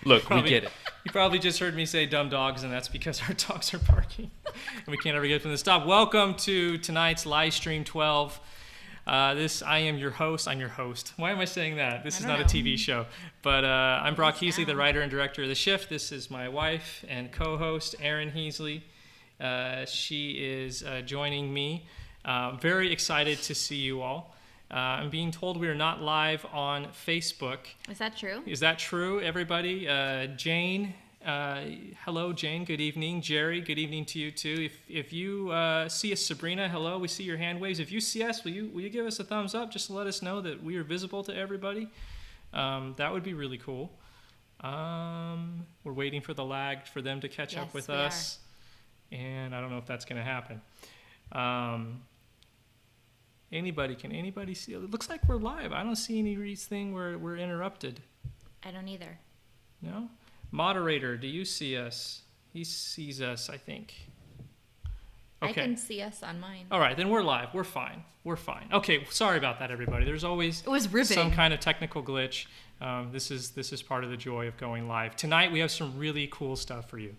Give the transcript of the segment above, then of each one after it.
Look, we get it. You probably just heard me say dumb dogs, and that's because our dogs are barking, and we can't ever get them to stop. Welcome to tonight's Livestream 12. I am your host. I'm your host. Why am I saying that? This is not a TV show. But I'm Brock Heasley, the writer and director of The Shift. This is my wife and co-host, Erin Heasley. She is joining me. Very excited to see you all. I'm being told we are not live on Facebook. Is that true? Is that true, everybody? Jane, hello, Jane. Good evening. Jerry, good evening to you too. If you see us, Sabrina, hello. We see your hand waves. If you see us, will you give us a thumbs up just to let us know that we are visible to everybody? That would be really cool. We're waiting for the lag for them to catch up with us, and I don't know if that's going to happen. Can anybody see? It looks like we're live. I don't see anything where we're interrupted. I don't either. No? Moderator, do you see us? He sees us, I think. Okay. I can see us on mine. All right, then we're live. We're fine. Okay, sorry about that, everybody. There's always some kind of technical glitch. This is part of the joy of going live. Tonight we have some really cool stuff for you.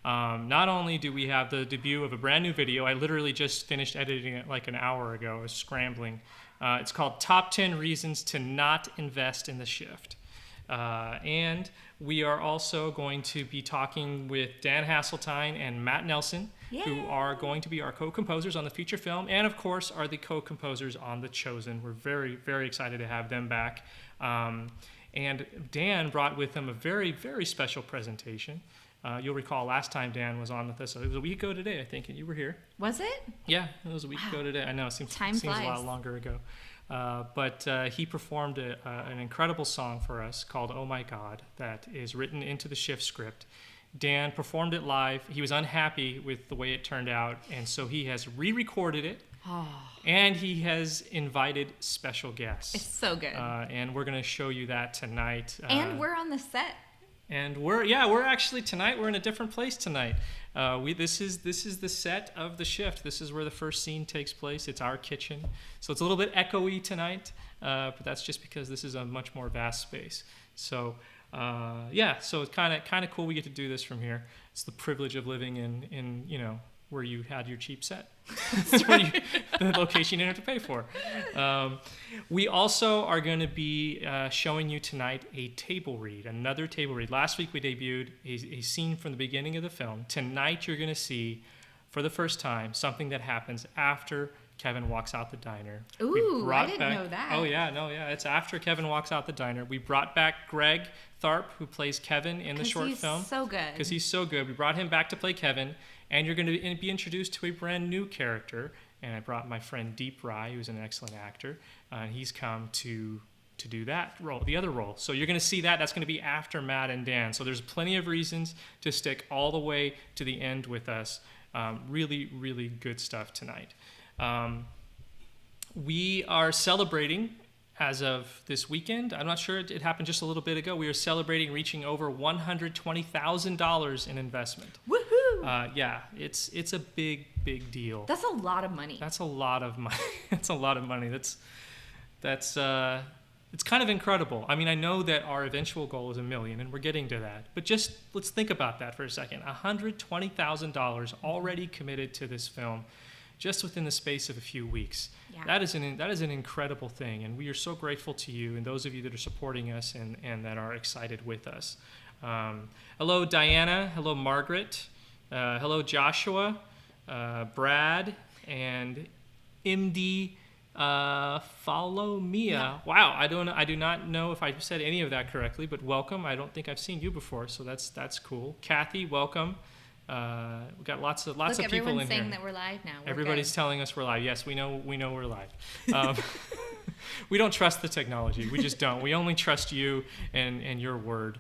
Not only do we have the debut of a brand new video, I literally just finished editing it like an hour ago. I was scrambling. It's called Top 10 Reasons to Not Invest in the Shift. And we are also going to be talking with Dan Haseltine and Matt Nelson, who are going to be our co-composers on the feature film, and of course are the co-composers on The Chosen. We're very, very excited to have them back. And Dan brought with him a very, very special presentation. You'll recall last time Dan was on with us. It was a week ago today, I think, and you were here. Was it? Yeah, it was a week ago today. I know, it seems a lot longer ago. But he performed an incredible song for us called Oh My God that is written into the Shift script. Dan performed it live. He was unhappy with the way it turned out, and so he has re-recorded it. And he has invited special guests. It's so good. And we're going to show you that tonight. And we're on the set. And we're actually tonight. We're in a different place tonight. This is the set of The Shift. This is where the first scene takes place. It's our kitchen, so it's a little bit echoey tonight. But that's just because this is a much more vast space. So so it's kind of cool. We get to do this from here. It's the privilege of living in where you had your cheap set. It's where the location you didn't have to pay for. We also are going to be showing you tonight another table read. Last week we debuted a scene from the beginning of the film. Tonight you're going to see, for the first time, something that happens after Kevin walks out the diner. Ooh, I didn't know that. Oh, yeah. It's after Kevin walks out the diner. We brought back Greg Tharp, who plays Kevin in the short film. Because he's so good. Because he's so good. We brought him back to play Kevin. And you're going to be introduced to a brand new character. And I brought my friend Deep Rye, who's an excellent actor. And he's come to do that role, the other role. So you're going to see that. That's going to be after Matt and Dan. So there's plenty of reasons to stick all the way to the end with us. Really, really good stuff tonight. We are celebrating, as of this weekend, I'm not sure, it happened just a little bit ago, we are celebrating reaching over $120,000 in investment. Woohoo! It's a big deal. That's a lot of money. That's a lot of money. That's a lot of money. It's kind of incredible. I mean, I know that our eventual goal is $1 million, and we're getting to that. But just let's think about that for a second. $120,000 already committed to this film, just within the space of a few weeks. Yeah. That is an incredible thing, and we are so grateful to you and those of you that are supporting us and that are excited with us. Hello, Diana. Hello, Margaret. Hello, Joshua, Brad, and MD Follow Mia. No. Wow, I do not know if I said any of that correctly, but welcome. I don't think I've seen you before, so that's cool. Kathy, welcome. We've got lots of people in here. Everyone's saying that we're live now. Everybody's telling us we're live. Yes, we know we're live. We don't trust the technology. We just don't. We only trust you and your word.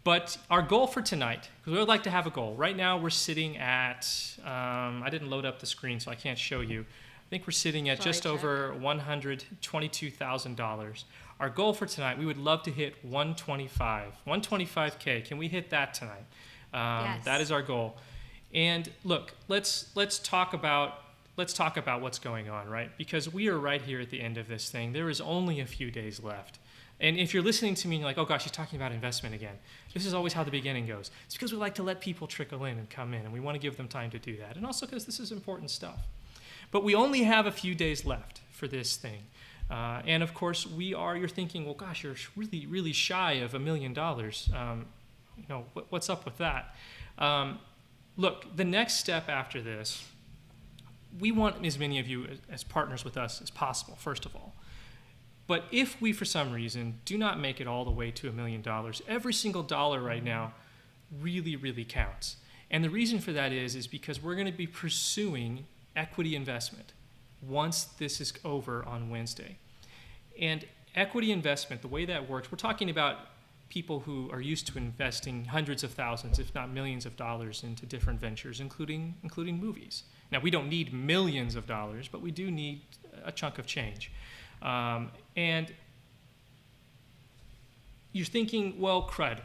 But our goal for tonight, because we would like to have a goal. Right now we're sitting at, I didn't load up the screen so I can't show you. I think we're sitting at just over $122,000. Our goal for tonight, we would love to hit 125K. Can we hit that tonight? Yes. That is our goal. And look, let's talk about what's going on, right? Because we are right here at the end of this thing. There is only a few days left. And if you're listening to me and you're like, oh gosh, he's talking about investment again, this is always how the beginning goes. It's because we like to let people trickle in and come in, and we want to give them time to do that. And also because this is important stuff. But we only have a few days left for this thing. And of course, you're thinking, well, gosh, you're really, really shy of $1 million. What's up with that? Look, the next step after this, we want as many of you as partners with us as possible, first of all. But if we, for some reason, do not make it all the way to $1 million, every single dollar right now really, really counts. And the reason for that is because we're going to be pursuing equity investment once this is over on Wednesday. And equity investment, the way that works, we're talking about people who are used to investing hundreds of thousands, if not millions of dollars into different ventures, including movies. Now, we don't need millions of dollars, but we do need a chunk of change. And you're thinking, well, crud,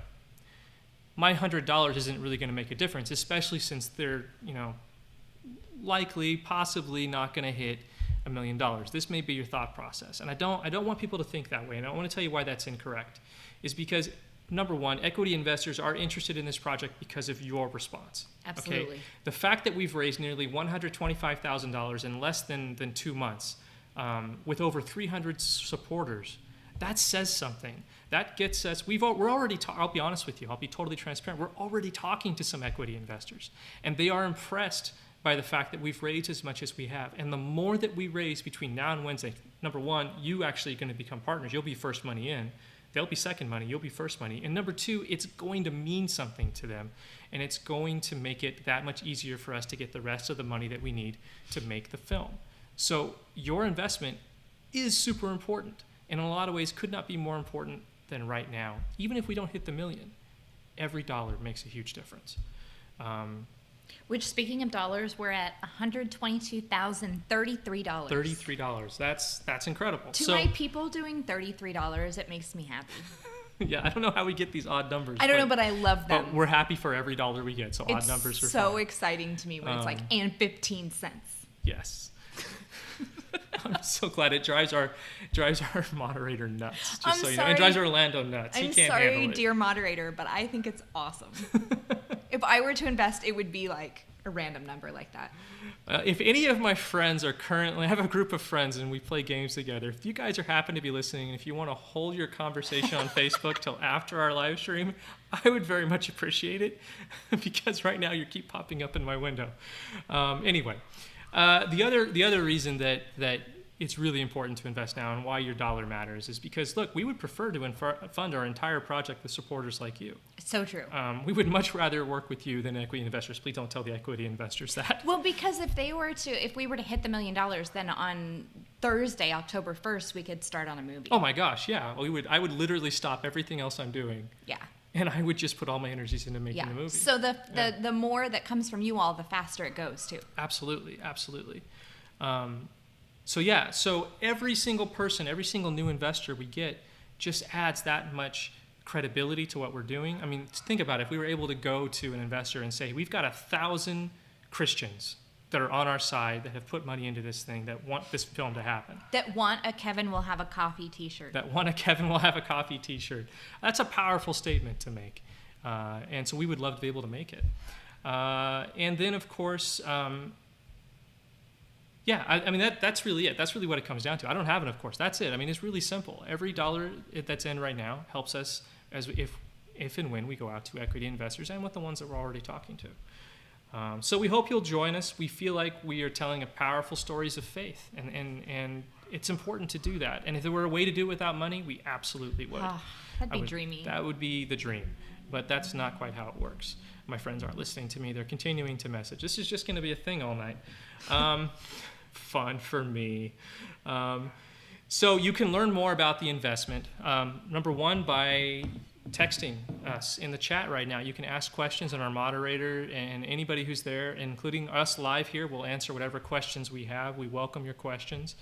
my $100 isn't really going to make a difference, especially since they're, likely, possibly not going to hit $1 million. This may be your thought process. And I don't want people to think that way. And I want to tell you why that's incorrect. Is because, number one, equity investors are interested in this project because of your response. Absolutely. Okay? The fact that we've raised nearly $125,000 in less than 2 months, with over 300 supporters, that says something. That gets us, we're already, I'll be honest with you, I'll be totally transparent, we're already talking to some equity investors. And they are impressed by the fact that we've raised as much as we have. And the more that we raise between now and Wednesday, number one, you actually are going to become partners. You'll be first money in. They'll be second money. You'll be first money. And number two, it's going to mean something to them. And it's going to make it that much easier for us to get the rest of the money that we need to make the film. So your investment is super important. And in a lot of ways could not be more important than right now. Even if we don't hit the $1 million, every dollar makes a huge difference. Which, speaking of dollars, we're at $122,033. $33. That's incredible. To my people, doing $33, it makes me happy. Yeah, I don't know how we get these odd numbers. I don't know, but I love them. But we're happy for every dollar we get, so odd numbers are so fine. exciting to me when it's like, and 15 cents. Yes. I'm so glad it drives our moderator nuts. Just so you know, it drives Orlando nuts. He can't handle it. I'm sorry, dear moderator, but I think it's awesome. If I were to invest, it would be like a random number like that. If any of my friends are currently, I have a group of friends and we play games together. If you guys happen to be listening, and if you want to hold your conversation on Facebook till after our live stream, I would very much appreciate it because right now you keep popping up in my window. Anyway, the other reason that it's really important to invest now and why your dollar matters is because, look, we would prefer to fund our entire project with supporters like you. So true. We would much rather work with you than equity investors. Please don't tell the equity investors that. Well, because if we were to hit the $1 million, then on Thursday, October 1st, we could start on a movie. Oh my gosh, yeah. I would literally stop everything else I'm doing. Yeah. And I would just put all my energies into making the movie. So the more that comes from you all, the faster it goes too. Absolutely. So every single person, every single new investor we get just adds that much credibility to what we're doing. I mean, think about it. If we were able to go to an investor and say, we've got 1,000 Christians that are on our side that have put money into this thing, that want this film to happen. That want a Kevin will have a coffee t-shirt. That's a powerful statement to make. And so we would love to be able to make it. And then, of course, that's really it. That's really what it comes down to. I don't have it, of course. That's it. I mean, it's really simple. Every dollar that's in right now helps us if and when we go out to equity investors and with the ones that we're already talking to. So we hope you'll join us. We feel like we are telling powerful stories of faith, and it's important to do that. And if there were a way to do it without money, we absolutely would. Oh, that'd be dreamy. That would be the dream, but that's not quite how it works. My friends aren't listening to me. They're continuing to message. This is just going to be a thing all night. Fun for me. So you can learn more about the investment. Number one, by texting us in the chat right now. You can ask questions, and our moderator and anybody who's there, including us live here, will answer whatever questions we have. We welcome your questions.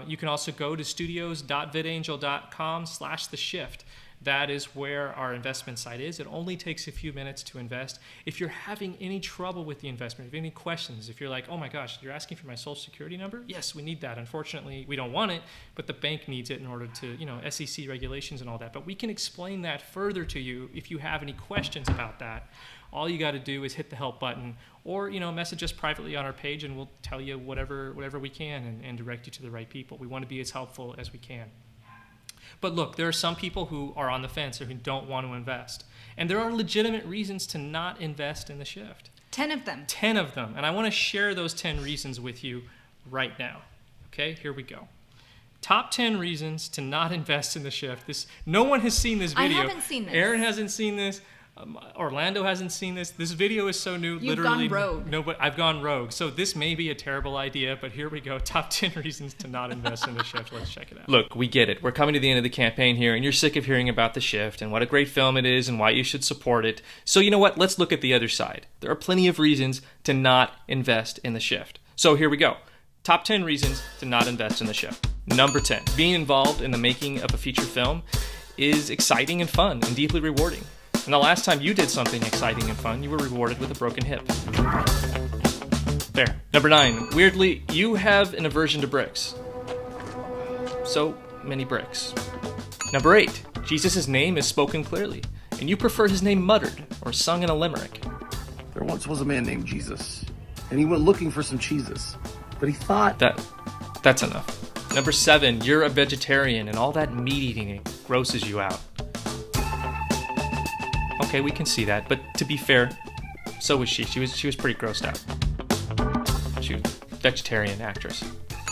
You can also go to studios.vidangel.com/theshift. That is where our investment site is. It only takes a few minutes to invest. If you're having any trouble with the investment, if you have any questions, if you're like, oh my gosh, you're asking for my social security number? Yes, we need that. Unfortunately, we don't want it, but the bank needs it in order to, SEC regulations and all that. But we can explain that further to you if you have any questions about that. All you got to do is hit the help button or, message us privately on our page and we'll tell you whatever we can and direct you to the right people. We want to be as helpful as we can. But look, there are some people who are on the fence or who don't want to invest. And there are legitimate reasons to not invest in the shift. 10 of them. 10 of them. And I want to share those 10 reasons with you right now. Okay, here we go. Top 10 reasons to not invest in the shift. No one has seen this video. I haven't seen this. Aaron hasn't seen this. Orlando hasn't seen this. This video is so new. You've gone rogue. No, but I've gone rogue. So this may be a terrible idea, but here we go. Top 10 reasons to not invest in the shift. Let's check it out. Look, we get it. We're coming to the end of the campaign here, and you're sick of hearing about the shift and what a great film it is and why you should support it. So you know what? Let's look at the other side. There are plenty of reasons to not invest in the shift. So here we go. Top 10 reasons to not invest in the shift. Number 10. Being involved in the making of a feature film is exciting and fun and deeply rewarding. And the last time you did something exciting and fun, you were rewarded with a broken hip. Fair. Number 9. Weirdly, you have an aversion to bricks. So many bricks. Number 8. Jesus' name is spoken clearly, and you prefer his name muttered or sung in a limerick. There once was a man named Jesus, and he went looking for some cheeses. But he thought... That's enough. Number 7. You're a vegetarian, and all that meat eating grosses you out. Okay, we can see that, but to be fair, so was she. She was pretty grossed out. She was a vegetarian actress.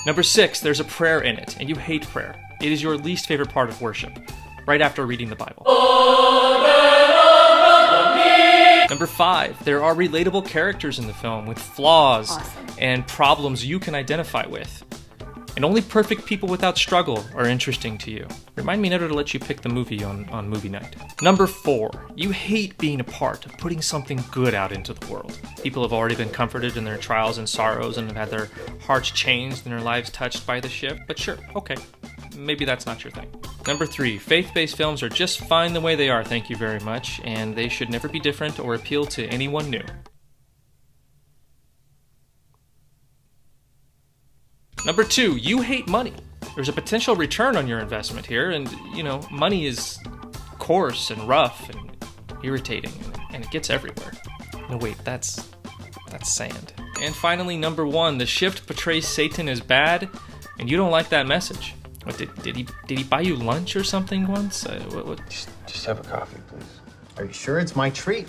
Number 6, there's a prayer in it, and you hate prayer. It is your least favorite part of worship, right after reading the Bible. Number 5, there are relatable characters in the film with flaws and problems you can identify with. And only perfect people without struggle are interesting to you. Remind me never to let you pick the movie on movie night. Number 4, you hate being a part of putting something good out into the world. People have already been comforted in their trials and sorrows and have had their hearts changed and their lives touched by the shift, but sure, okay, maybe that's not your thing. Number 3, faith-based films are just fine the way they are, thank you very much, and they should never be different or appeal to anyone new. Number 2, you hate money. There's a potential return on your investment here, and, money is coarse and rough and irritating, and it gets everywhere. No, wait, that's sand. And finally, number 1, the shift portrays Satan as bad, and you don't like that message. What, did he buy you lunch or something once? What? Just have a coffee, please. Are you sure it's my treat?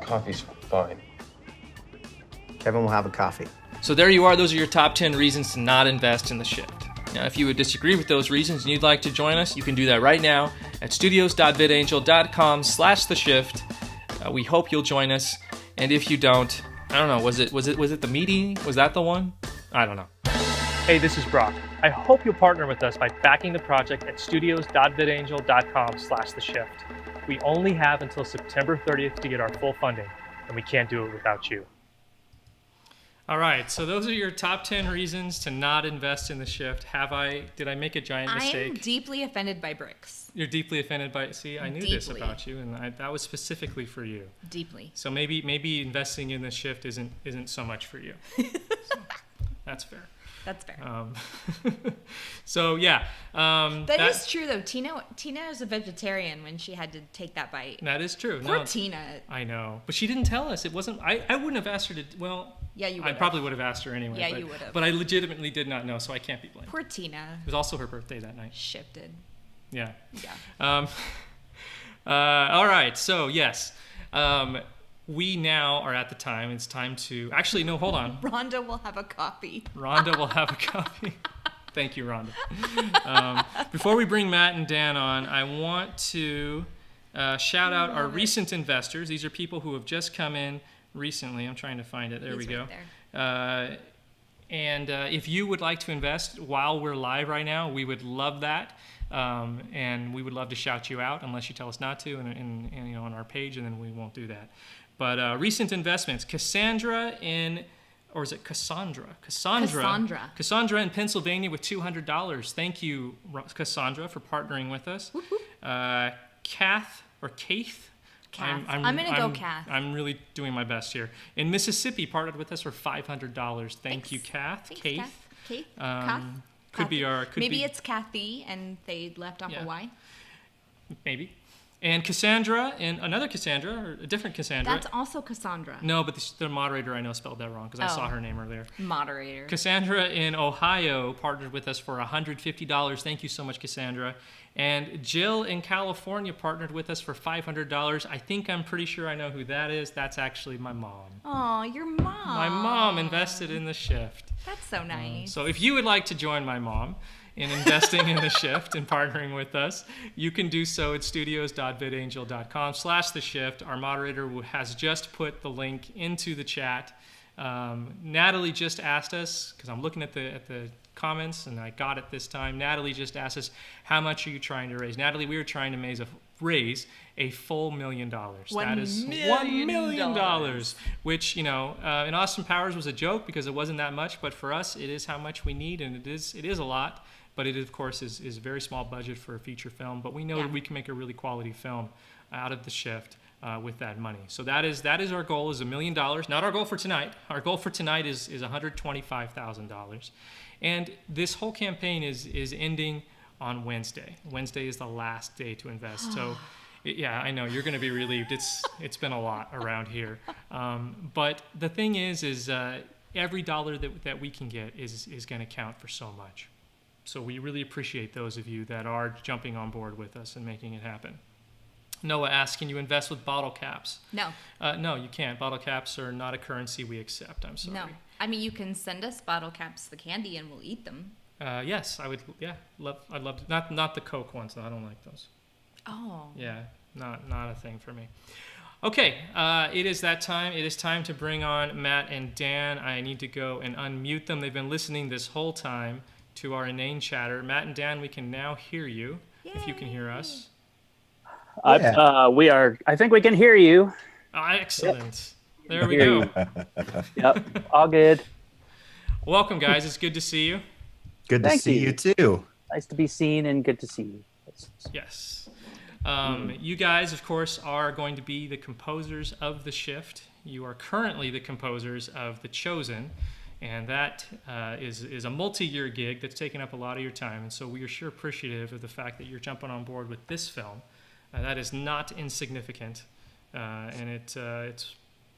Coffee's fine. Kevin will have a coffee. So there you are. Those are your top 10 reasons to not invest in the shift. Now, if you would disagree with those reasons and you'd like to join us, you can do that right now at studios.vidangel.com/theshift. We hope you'll join us. And if you don't, I don't know, was it the meeting? Was that the one? I don't know. Hey, this is Brock. I hope you'll partner with us by backing the project at studios.vidangel.com/theshift. We only have until September 30th to get our full funding, and we can't do it without you. All right, so those are your top 10 reasons to not invest in the shift. Did I make a giant mistake? I'm deeply offended by bricks. You're deeply offended by, I knew this about you, and that was specifically for you. Deeply. So maybe investing in the shift isn't so much for you. So, that's fair. That's fair. So yeah. That is true though. Tina is a vegetarian when she had to take that bite. That is true. Poor Tina. I know, but she didn't tell us. It wasn't. I wouldn't have asked her to. Well. Yeah, you would. I probably would have asked her anyway. Yeah, you would have. But I legitimately did not know, so I can't be blamed. Poor Tina. It was also her birthday that night. Shifted. Yeah. Yeah. All right. So yes. We now are at the time. It's time to... Actually, no, hold on. Rhonda will have a copy. Rhonda will have a copy. Thank you, Rhonda. Before we bring Matt and Dan on, I want to shout out our recent investors. These are people who have just come in recently. I'm trying to find it. There we go. Right and if you would like to invest while we're live right now, we would love that. And we would love to shout you out unless you tell us not to and on our page, and then we won't do that. But recent investments, Cassandra in Pennsylvania with $200. Thank you, Cassandra, for partnering with us. Kath or Kath. Kath. I'm going to go Kath. I'm really doing my best here. In Mississippi, partnered with us for $500. Thank you, Kath. Thanks, Kath. Kath. Maybe it's Kathy, and they left off a Y. Maybe. And Cassandra, and another Cassandra, or a different Cassandra. That's also Cassandra. No, but the moderator I know spelled that wrong because I saw her name earlier. Moderator. Cassandra in Ohio partnered with us for $150. Thank you so much, Cassandra. And Jill in California partnered with us for $500. I'm pretty sure I know who that is. That's actually my mom. Oh, your mom. My mom invested in the shift. That's so nice. So if you would like to join my mom in investing in the shift and partnering with us, you can do so at studios.vidangel.com/the shift. Our moderator has just put the link into the chat. Natalie just asked us, because I'm looking at the comments and I got it this time. Natalie just asked us, how much are you trying to raise? Natalie, we are trying to raise a full $1 million. That is $1 million, which, in Austin Powers was a joke because it wasn't that much, but for us, it is how much we need, and it is a lot. But it, of course, is a very small budget for a feature film. But we know that we can make a really quality film out of the shift with that money. So that is our goal, is $1 million. Not our goal for tonight. Our goal for tonight is $125,000. And this whole campaign is ending on Wednesday. Wednesday is the last day to invest. So, yeah, I know you're going to be relieved. It's been a lot around here. But the thing is every dollar that we can get is going to count for so much. So we really appreciate those of you that are jumping on board with us and making it happen. Noah asks, can you invest with bottle caps? No. No, you can't. Bottle caps are not a currency we accept. I'm sorry. No. I mean, you can send us bottle caps, the candy, and we'll eat them. Yes, I would. Yeah, I'd love to. Not the Coke ones. I don't like those. Oh. Yeah, not a thing for me. Okay, it is that time. It is time to bring on Matt and Dan. I need to go and unmute them. They've been listening this whole time to our inane chatter. Matt and Dan, we can now hear you. Yay. If you can hear us. We are. I think we can hear you. Oh, excellent. Yep. There we go. Yep. All good. Welcome, guys. It's good to see you. Good to see you too. Nice to be seen and good to see you. Yes. You guys, of course, are going to be the composers of The Shift. You are currently the composers of The Chosen, and that is a multi-year gig that's taken up a lot of your time. And so we are sure appreciative of the fact that you're jumping on board with this film. That is not insignificant, and it's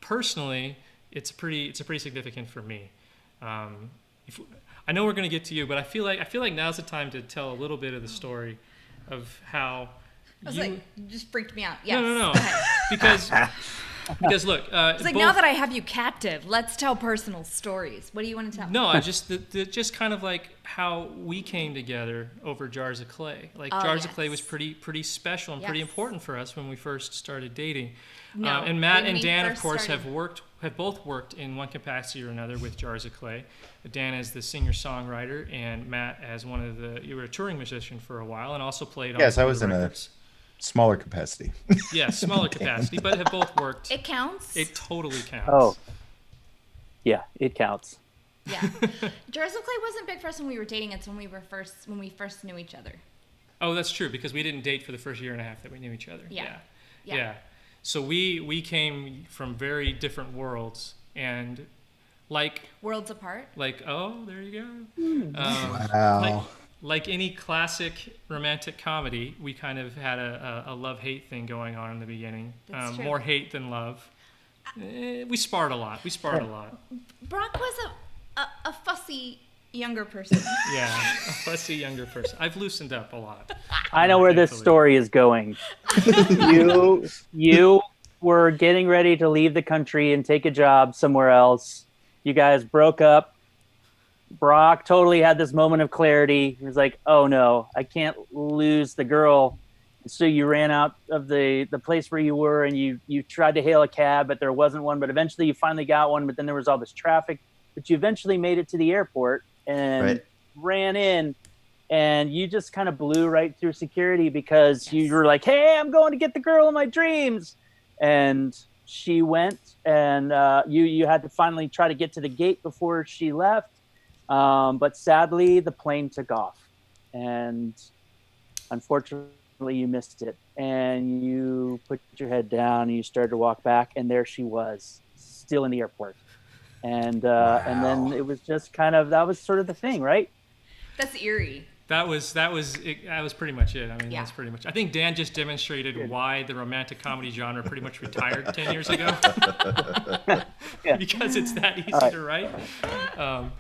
personally pretty significant for me. I know we're going to get to you, but I feel like now's the time to tell a little bit of the story of how you just freaked me out. Yes. No. Because look, it's like, now that I have you captive, let's tell personal stories. What do you want to tell? No, I just just kind of like how we came together over Jars of Clay. Like Jars of Clay was pretty special and pretty important for us when we first started dating. And Matt and Dan, of course, have both worked in one capacity or another with Jars of Clay. Dan as the singer-songwriter, and Matt as you were a touring musician for a while, and also played on Yes, I was in records. Smaller capacity. Yeah, smaller capacity, but have both worked. It counts. It totally counts. Oh, yeah, it counts. Yeah, Jars of Clay wasn't big for us when we were dating. It's when we first knew each other. Oh, that's true, because we didn't date for the first year and a half that we knew each other. Yeah. So we came from very different worlds, and worlds apart. There you go. Wow. Like any classic romantic comedy, we kind of had a love-hate thing going on in the beginning. More hate than love. We sparred a lot. Brock was a fussy younger person. Yeah, a fussy younger person. I've loosened up a lot. I know where this story is going. You were getting ready to leave the country and take a job somewhere else. You guys broke up. Brock totally had this moment of clarity. He was like, oh no, I can't lose the girl. So you ran out of the place where you were, and you tried to hail a cab, but there wasn't one. But eventually you finally got one, but then there was all this traffic. But you eventually made it to the airport and ran in, and you just kind of blew right through security because you were like, hey, I'm going to get the girl of my dreams. And she went, and you had to finally try to get to the gate before she left. But sadly, the plane took off, and unfortunately, unfortunately you missed it, and you put your head down and you started to walk back, and there she was, still in the airport. And then it was just kind of, that was sort of the thing, right? That's eerie. That was pretty much it. I mean, that's pretty much. I think Dan just demonstrated why the romantic comedy genre pretty much retired 10 years ago. Because it's that easy to write. That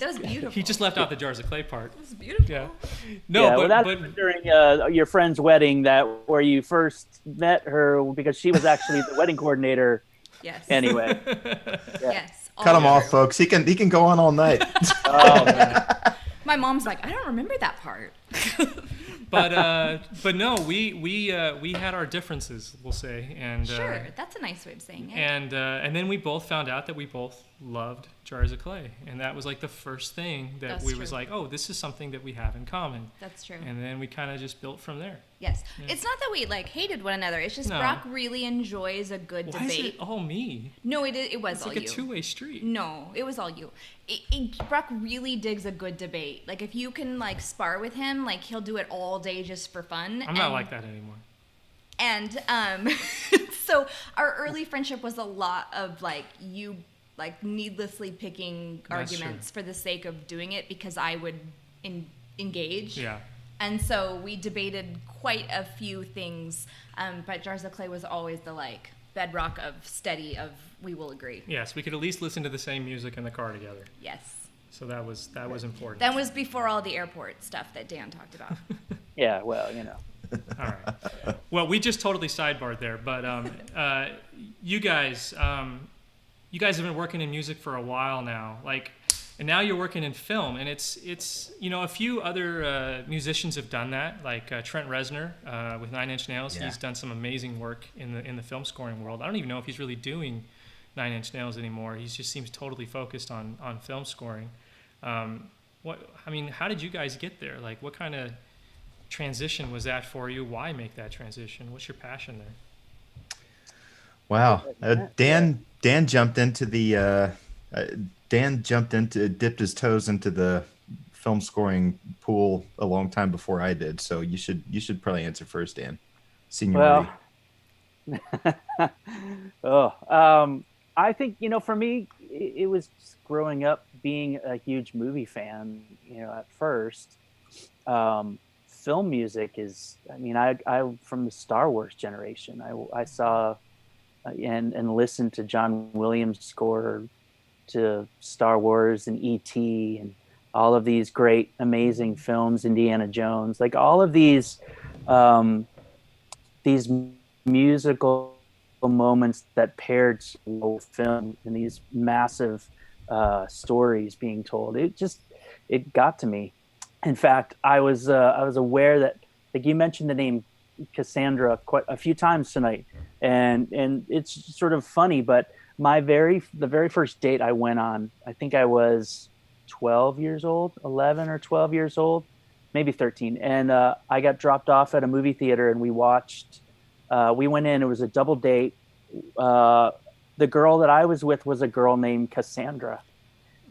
was beautiful. He just left out the Jars of Clay part. It was beautiful. Yeah. No, that's but during your friend's wedding where you first met her, because she was actually the wedding coordinator. Yes. Anyway. Yes. Cut him off, folks. He can go on all night. Oh, man. My mom's like, I don't remember that part. But no, we had our differences, we'll say, and sure, that's a nice way of saying it. And then we both found out that we both loved Jars of Clay, and that was like the first thing that was like, oh, this is something that we have in common. That's true. And then we kind of just built from there. Yes, it's not that we like hated one another. It's just Brock really enjoys a good debate. Why is it all me? No, it was all you. It's like a two-way street. No, it was all you. Brock really digs a good debate. Like if you can like spar with him, like he'll do it all day just for fun. I'm not like that anymore. And so our early friendship was a lot of like you like needlessly picking arguments for the sake of doing it because I would engage. Yeah. And so we debated quite a few things, but Jars of Clay was always the like bedrock of we will agree. Yes, we could at least listen to the same music in the car together. Yes. So that was important. That was before all the airport stuff that Dan talked about. Yeah, well, you know. All right. Well, we just totally sidebarred there, but you guys have been working in music for a while now, and now you're working in film, and it's a few other musicians have done that, like Trent Reznor with 9 Inch Nails. Yeah. He's done some amazing work in the film scoring world. I don't even know if he's really doing 9 Inch Nails anymore. He just seems totally focused on film scoring. How did you guys get there? Like, what kind of transition was that for you? Why make that transition? What's your passion there? Wow, Dan jumped into dipped his toes into the film scoring pool a long time before I did. So you should probably answer first, Dan. Seniority. Well, I think, for me, it was growing up being a huge movie fan, at first. Film music is, I'm from the Star Wars generation. I saw and listened to John Williams' score to Star Wars and E.T. and all of these great, amazing films, Indiana Jones, like all of these musical moments that paired film and these massive stories being told. It got to me. In fact, I was aware that, like, you mentioned the name Cassandra quite a few times tonight, and it's sort of funny, but the very first date I went on, I think I was 12 years old, 11 or 12 years old, maybe 13, and I got dropped off at a movie theater, and we watched. We went in. It was a double date. The girl that I was with was a girl named Cassandra.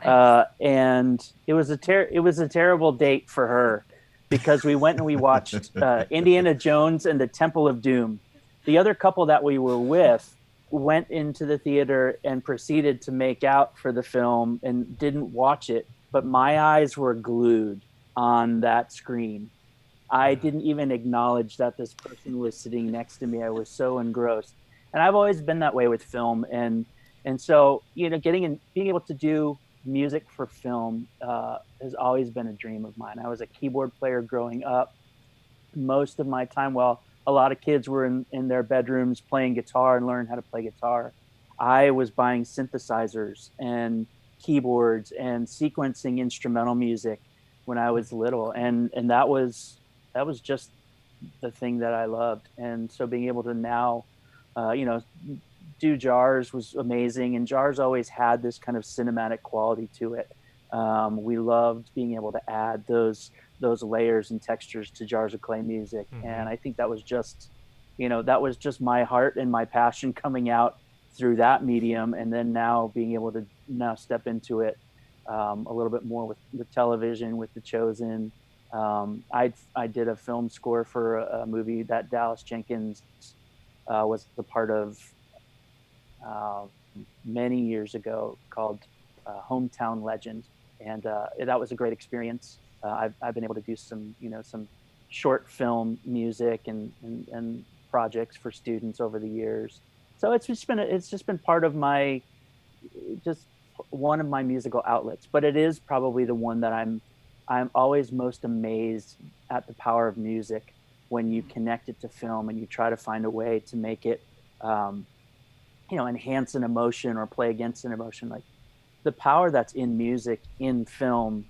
And it was a terrible date for her because we went and we watched Indiana Jones and the Temple of Doom. The other couple that we were with went into the theater and proceeded to make out for the film and didn't watch it, but my eyes were glued on that screen. I didn't even acknowledge that this person was sitting next to me. I was so engrossed. And I've always been that way with film. And so, being able to do music for film has always been a dream of mine. I was a keyboard player growing up. Most of my time, while a lot of kids were in their bedrooms playing guitar and learning how to play guitar, I was buying synthesizers and keyboards and sequencing instrumental music when I was little. And that was just the thing that I loved. And so being able to now, do Jars was amazing, and Jars always had this kind of cinematic quality to it. We loved being able to add those layers and textures to Jars of Clay music, and I think that was just my heart and my passion coming out through that medium, and then now being able to step into it a little bit more with television, with The Chosen, I did a film score for a movie that Dallas Jenkins was a part of many years ago called Hometown Legend, and that was a great experience. I've been able to do some short film music and projects for students over the years. So it's just been part of my, just one of my musical outlets. But it is probably the one that I'm always most amazed at the power of music when you connect it to film and you try to find a way to make it enhance an emotion or play against an emotion. Like the power that's in music in film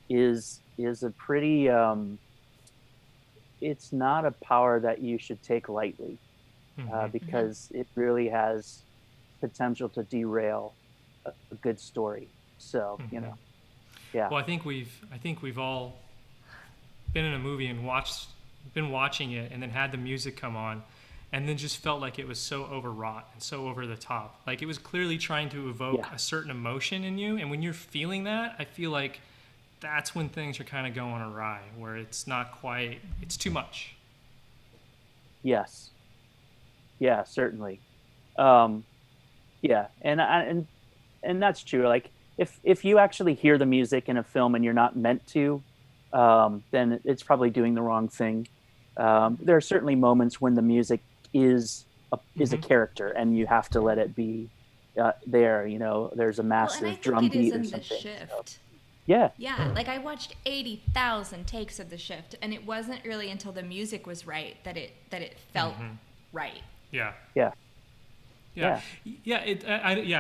is a pretty it's not a power that you should take lightly, because it really has potential to derail a good story. So yeah. Well, I think we've all been in a movie and been watching it, and then had the music come on, and then just felt like it was so overwrought and so over the top. Like it was clearly trying to evoke a certain emotion in you, and when you're feeling that, I feel like that's when things are kind of going awry, where it's not quite, it's too much. Yes. Yeah, certainly. And that's true. Like if you actually hear the music in a film and you're not meant to, then it's probably doing the wrong thing. There are certainly moments when the music is a character, and you have to let it be there. There's a massive drum beat or something. So, yeah. Like I watched 80,000 takes of The Shift, and it wasn't really until the music was right that it felt right. I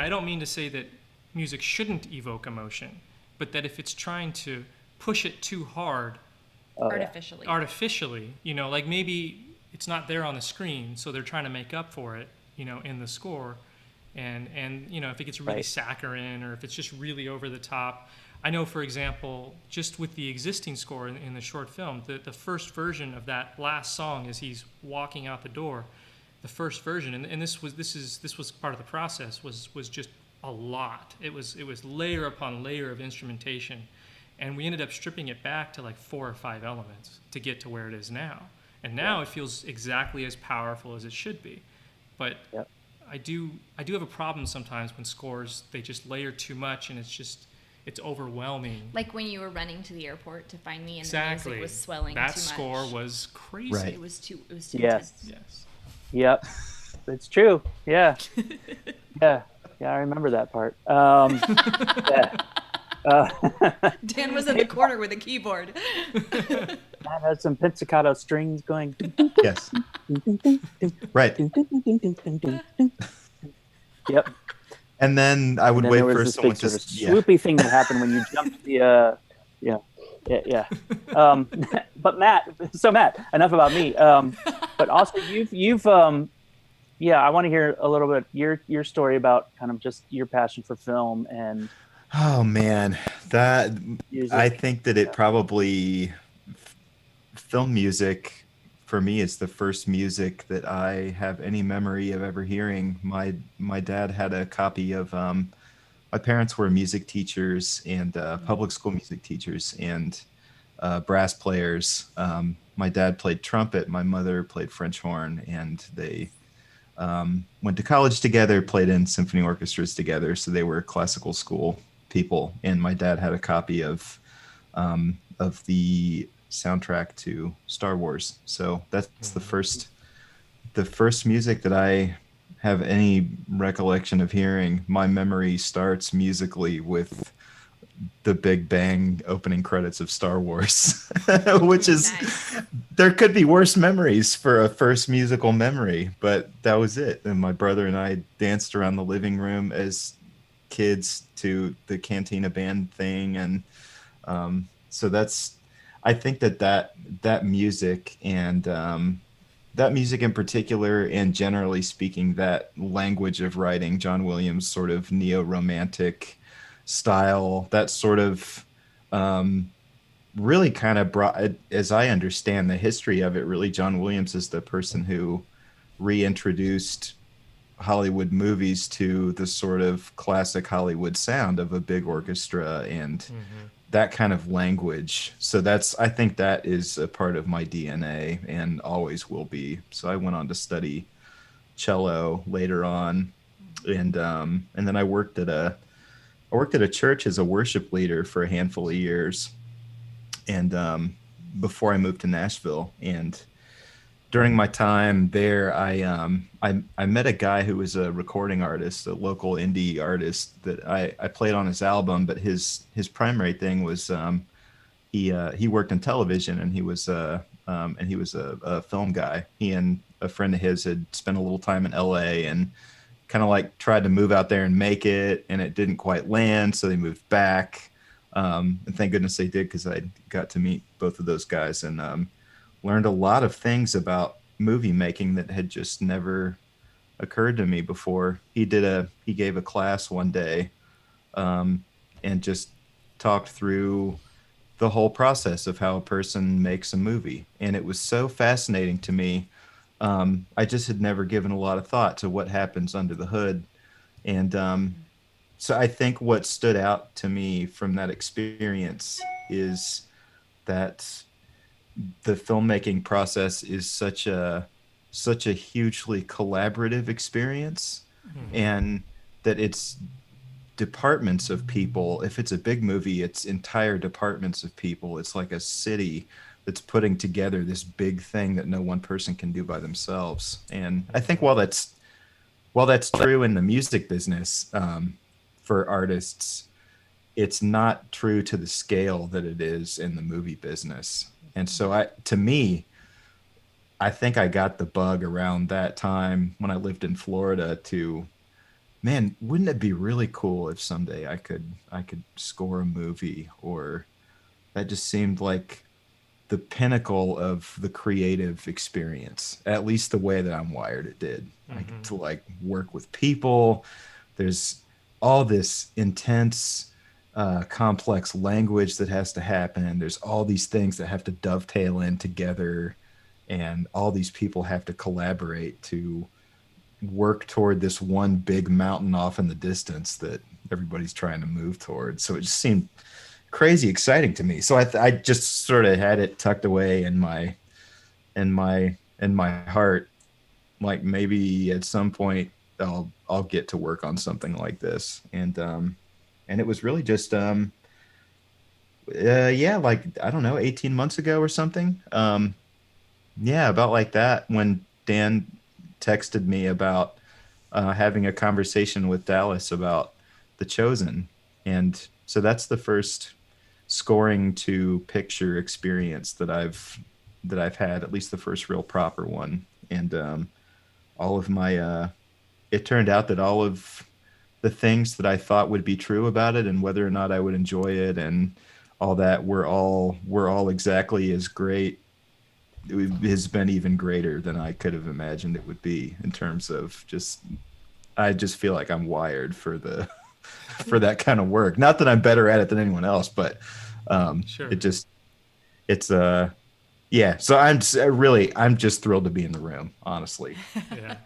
don't mean to say that music shouldn't evoke emotion, but that if it's trying to push it too hard, artificially, like maybe it's not there on the screen, so they're trying to make up for it, in the score, and if it gets really saccharine, or if it's just really over the top. I know, for example, just with the existing score in the short film, the first version of that last song as he's walking out the door, the first version, and this was part of the process, was just a lot. It was layer upon layer of instrumentation, and we ended up stripping it back to like 4 or 5 elements to get to where it is now. And now it feels exactly as powerful as it should be. But I do have a problem sometimes when scores, they just layer too much, and it's overwhelming. Like when you were running to the airport to find me, and the music was swelling too much. That score was crazy. Right. It was too yes. intense. Yes. Yep. It's true. Yeah. Yeah, I remember that part. Dan was in the corner with a keyboard. That had some pizzicato strings going. Yes. Right. Yep. And then I would wait for someone to swoopy thing that happened when you jumped the yeah. But Matt, enough about me. But also you've I want to hear a little bit your story about kind of just your passion for film and. Oh man, that music. I think that it probably film music for me is the first music that I have any memory of ever hearing. My dad had a copy of my parents were music teachers and public school music teachers and brass players. My dad played trumpet, my mother played French horn, and they went to college together, played in symphony orchestras together, so they were classical school people. And my dad had a copy of the soundtrack to Star Wars. So that's the first music that I have any recollection of hearing. My memory starts musically with the Big Bang opening credits of Star Wars, which is nice. There could be worse memories for a first musical memory, but that was it. And my brother and I danced around the living room as kids to the Cantina Band thing. And so I think that music and that music in particular, and generally speaking, that language of writing, John Williams' sort of neo-romantic style, that sort of really kind of brought, as I understand the history of it, really John Williams is the person who reintroduced Hollywood movies to the sort of classic Hollywood sound of a big orchestra and that kind of language. So I think that is a part of my DNA and always will be. So I went on to study cello later on, and then I worked at a church as a worship leader for a handful of years, and before I moved to Nashville. And during my time there, I met a guy who was a recording artist, a local indie artist that I played on his album. But his primary thing was he worked in television, and he was a film guy. He and a friend of his had spent a little time in L.A. and kind of like tried to move out there and make it, and it didn't quite land, so they moved back. And thank goodness they did, because I got to meet both of those guys and learned a lot of things about movie making that had just never occurred to me before. He gave a class one day, and just talked through the whole process of how a person makes a movie. And it was so fascinating to me. I just had never given a lot of thought to what happens under the hood. And so I think what stood out to me from that experience is that the filmmaking process is such a hugely collaborative experience, and that it's departments of people. If it's a big movie, it's entire departments of people. It's like a city that's putting together this big thing that no one person can do by themselves. And I think while that's true in the music business, for artists, it's not true to the scale that it is in the movie business. And so I think I got the bug around that time when I lived in Florida to, man, wouldn't it be really cool if someday I could score a movie? Or that just seemed like the pinnacle of the creative experience, at least the way that I'm wired. It did. I get to like work with people. There's all this intense, complex language that has to happen. There's all these things that have to dovetail in together, and all these people have to collaborate to work toward this one big mountain off in the distance that everybody's trying to move towards. So it just seemed crazy exciting to me. So I just sort of had it tucked away in my heart, like maybe at some point I'll get to work on something like this. And it was really just like, I don't know, 18 months ago or something. About like that, when Dan texted me about having a conversation with Dallas about The Chosen. And so that's the first scoring to picture experience that I've had, at least the first real proper one. And all of my it turned out that all of the things that I thought would be true about it, and whether or not I would enjoy it and all that, were all exactly as great. It has been even greater than I could have imagined it would be, in terms of I just feel like I'm wired for for that kind of work. Not that I'm better at it than anyone else, but Sure. So I'm just thrilled to be in the room, honestly. Yeah.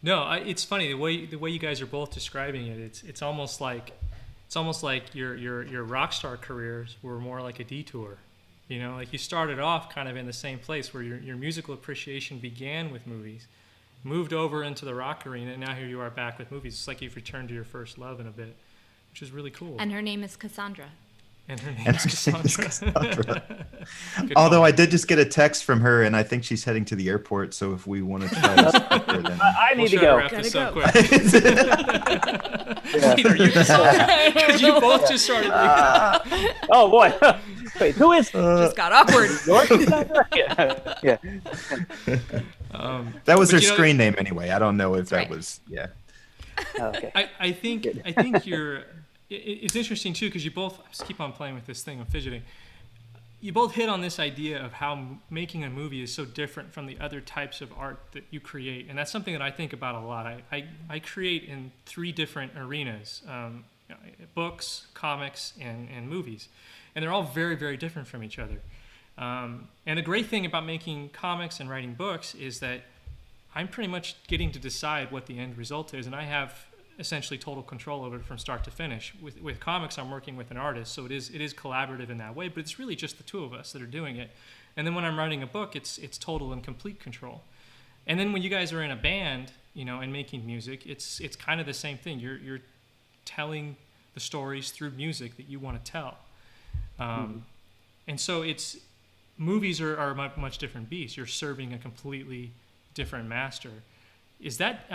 No, it's funny the way you guys are both describing it. It's almost like your rock star careers were more like a detour. You know, like you started off kind of in the same place where your musical appreciation began with movies, moved over into the rock arena, and now here you are back with movies. It's like you've returned to your first love in a bit, which is really cool. And her name is Cassandra. And her name is Cassandra. Although call. I did just get a text from her, and I think she's heading to the airport. So if we want to try to stop her, then I need to go. Wrap this up quick. Wait, are you because you both just started. Oh boy! Wait, who is? Just got awkward. Yeah. That was her screen name anyway. I don't know if that right. was. Yeah. Oh, okay. I think you're. It's interesting too, because you both, I just keep on playing with this thing. I'm fidgeting. You both hit on this idea of how making a movie is so different from the other types of art that you create, and that's something that I think about a lot. I create in 3 different arenas: books, comics, and movies, and they're all very, very different from each other. And the great thing about making comics and writing books is that I'm pretty much getting to decide what the end result is, and I have essentially total control over it from start to finish. With comics, I'm working with an artist, so it is collaborative in that way, but it's really just the two of us that are doing it. And then when I'm writing a book, it's total and complete control. And then when you guys are in a band, and making music, it's kind of the same thing. You're telling the stories through music that you want to tell. And so movies are a much different beast. You're serving a completely different master. Is that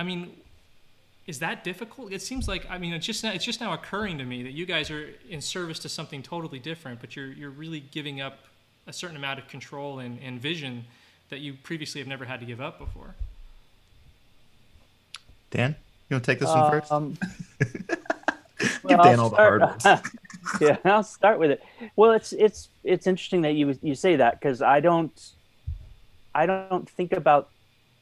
difficult? It seems like, it's just now occurring to me that you guys are in service to something totally different, but you're really giving up a certain amount of control and vision that you previously have never had to give up before. Dan, you want to take this one first? Give Well, Dan all the hard ones. Yeah, I'll start with it. Well, it's interesting that you say that, because I don't think about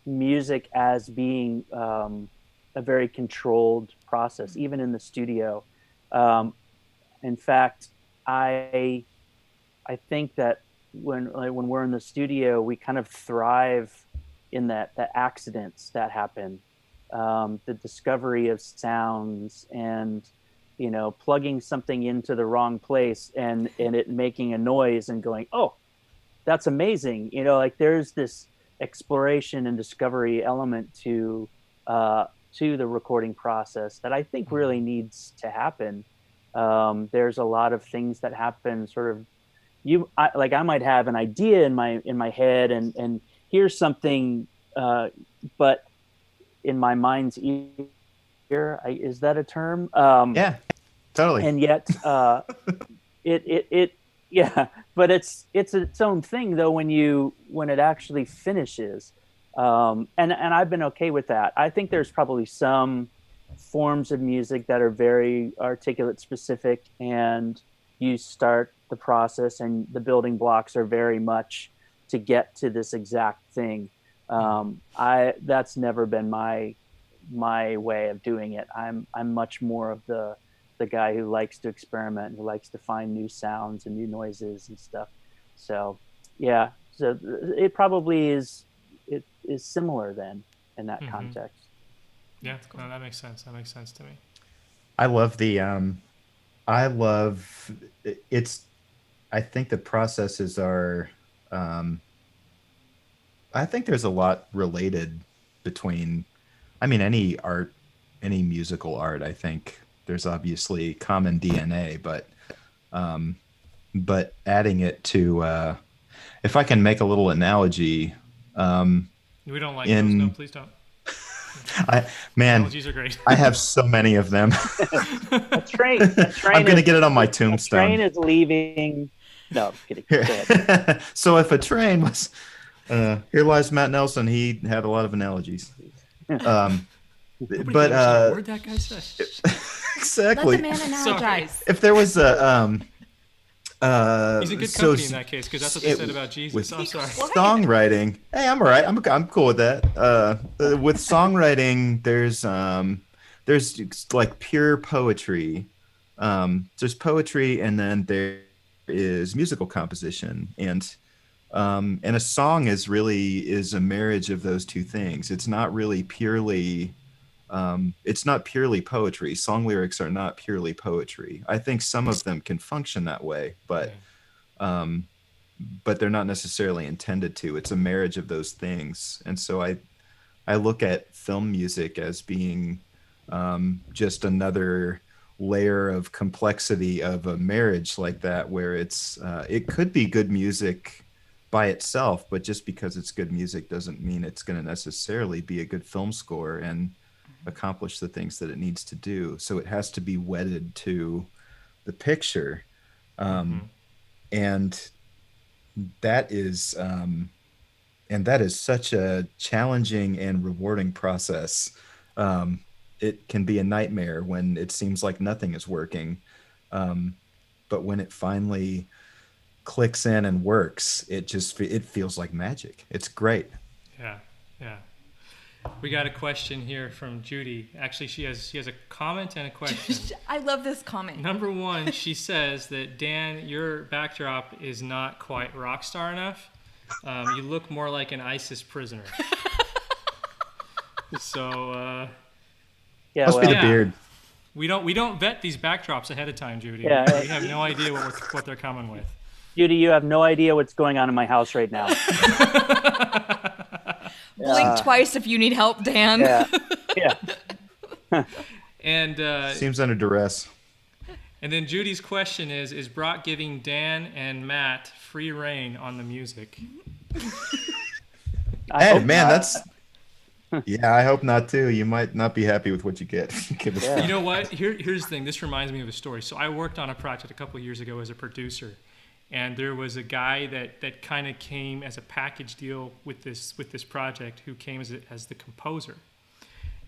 music as being a very controlled process, even in the studio. In fact, I think that when we're in the studio, we kind of thrive in the accidents that happen, the discovery of sounds, and plugging something into the wrong place and it making a noise and going, oh, that's amazing. There's this exploration and discovery element to the recording process that I think really needs to happen. There's a lot of things that happen sort of, I might have an idea in my head and hear something, but in my mind's ear, is that a term? Yeah, totally. And yet, but it's its own thing though when it actually finishes. And I've been okay with that. I think there's probably some forms of music that are very articulate specific, and you start the process and the building blocks are very much to get to this exact thing. That's never been my way of doing it. I'm much more of the guy who likes to experiment, who likes to find new sounds and new noises and stuff. So yeah, so it probably is similar then in that context. Yeah, no, that makes sense. That makes sense to me. I think the processes are, I think there's a lot related between, any art, any musical art. I think there's obviously common DNA, but adding it to, if I can make a little analogy, we don't like those. No, please don't. Analogies are great. I have so many of them. A train I'm going to get it on my tombstone. A train is leaving. No, I'm kidding. Go ahead. So if a train was, here lies Matt Nelson. He had a lot of analogies. But where'd that guy say? Exactly. Let the man analogize. If there was a he's in good company in that case, because that's what they said about Jesus. I'm sorry. Songwriting. Hey, I'm all right. I'm cool with that. With songwriting, there's like pure poetry. There's poetry, and then there is musical composition, and a song is a marriage of those two things. It's not really purely. It's not purely poetry. Song lyrics are not purely poetry. I think some of them can function that way, but they're not necessarily intended to. It's a marriage of those things. And so I look at film music as being just another layer of complexity of a marriage like that, where it could be good music by itself, but just because it's good music doesn't mean it's going to necessarily be a good film score and accomplish the things that it needs to do. So it has to be wedded to the picture, and that is such a challenging and rewarding process. It can be a nightmare when it seems like nothing is working, but when it finally clicks in and works, it feels like magic. It's great. Yeah. We got a question here from Judy. Actually, she has a comment and a question. I love this comment. Number one, she says that, Dan, your backdrop is not quite rock star enough. You look more like an ISIS prisoner. So Yeah, Must be the beard. We don't vet these backdrops ahead of time, Judy. Yeah. We have no idea what they're coming with. Judy, you have no idea what's going on in my house right now. Blink twice if you need help, Dan. Yeah. And seems under duress. And then Judy's question is Brock giving Dan and Matt free reign on the music? Hey, man, that's... Yeah, I hope not, too. You might not be happy with what you get. You know what? Here's the thing. This reminds me of a story. So I worked on a project a couple of years ago as a producer, and there was a guy that kind of came as a package deal with this project who came as the composer.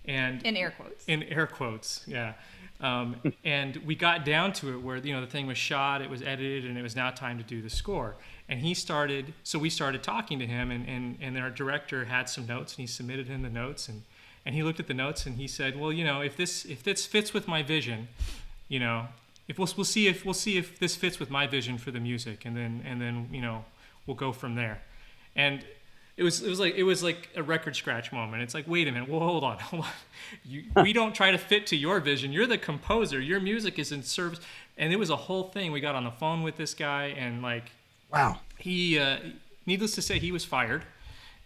And in air quotes. In air quotes, yeah. And we got down to it where the thing was shot, it was edited, and it was now time to do the score. And we started talking to him, and our director had some notes, and he submitted him the notes, and he looked at the notes, and he said, well, if this fits with my vision, if we'll see if this fits with my vision for the music, and then we'll go from there. And it was like a record scratch moment. It's like, wait a minute, well, hold on. We don't try to fit to your vision. You're the composer. Your music is in service. And it was a whole thing. We got on the phone with this guy, and wow. He, needless to say, he was fired,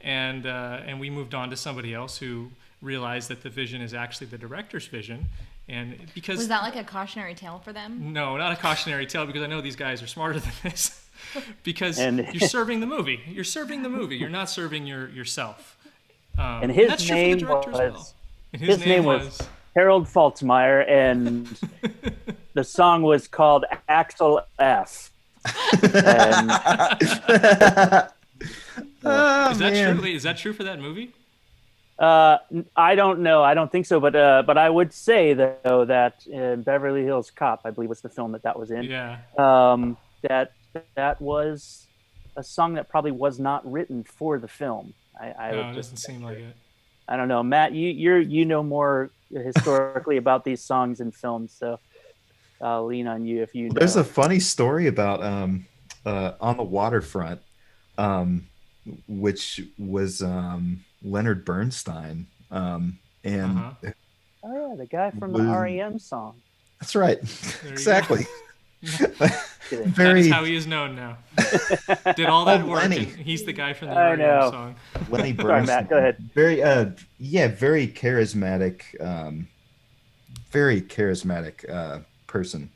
and we moved on to somebody else who realized that the vision is actually the director's vision. And because was that like a cautionary tale for them? No, not a cautionary tale, because I know these guys are smarter than this. Because you're serving the movie. You're serving the movie. You're not serving yourself. And his name was Harold Faltzmeyer, and the song was called Axel F. Is that true? Is that true for that movie? I don't know. I don't think so. But I would say though that Beverly Hills Cop, I believe, was the film that was in. Yeah. That was a song that probably was not written for the film. It doesn't seem like it. I don't know, Matt. You know more historically about these songs and films, so I'll lean on you if you know. There's a funny story about On the Waterfront, which was Leonard Bernstein, and oh yeah, the guy from the REM song. That's right, exactly. That is how he is known now. Did all that work, and he's the guy from the REM song. Lenny Bernstein. Sorry, Matt, go ahead. Very charismatic, person.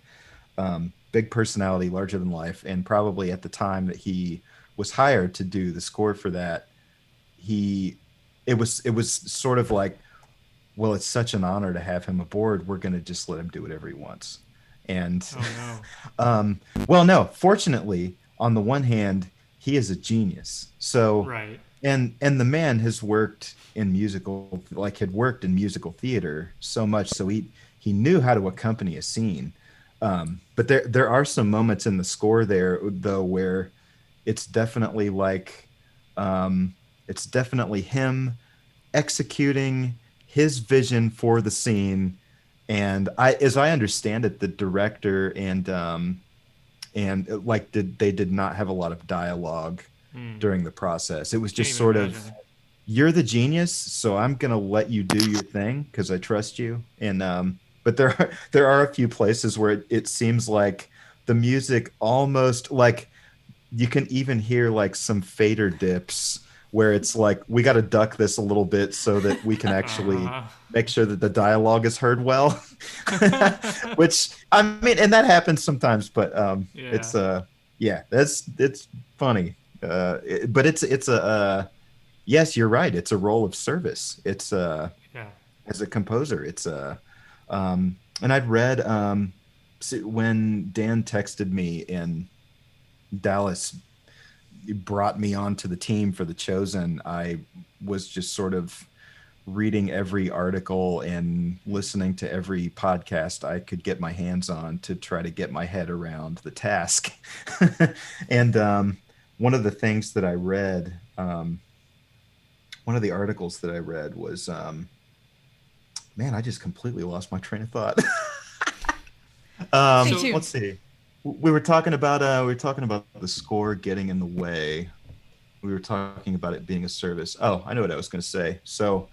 Big personality, larger than life, and probably at the time that he was hired to do the score for that, it was sort of like, well, it's such an honor to have him aboard. We're going to just let him do whatever he wants. And well, no, fortunately, on the one hand, he is a genius. So right. And the man has worked in musical theater so much, so he knew how to accompany a scene. But there are some moments in the score there though where it's definitely him executing his vision for the scene. And as I understand it, the director and they did not have a lot of dialogue during the process. It was just sort of, you're the genius, so I'm gonna let you do your thing because I trust you. And but there are a few places where it seems like the music almost like you can even hear like some fader dips where it's like, we got to duck this a little bit so that we can actually make sure that the dialogue is heard well. Which, I mean, and that happens sometimes, but it's funny. But it's a yes, you're right. It's a role of service. It's as a composer, it's and I'd read when Dan texted me in Dallas, brought me onto the team for The Chosen, I was just sort of reading every article and listening to every podcast I could get my hands on to try to get my head around the task. And one of the things that I read, one of the articles that I read was, man, I just completely lost my train of thought. Let's see. We were talking about the score getting in the way. We were talking about it being a service. Oh, I know what I was going to say. So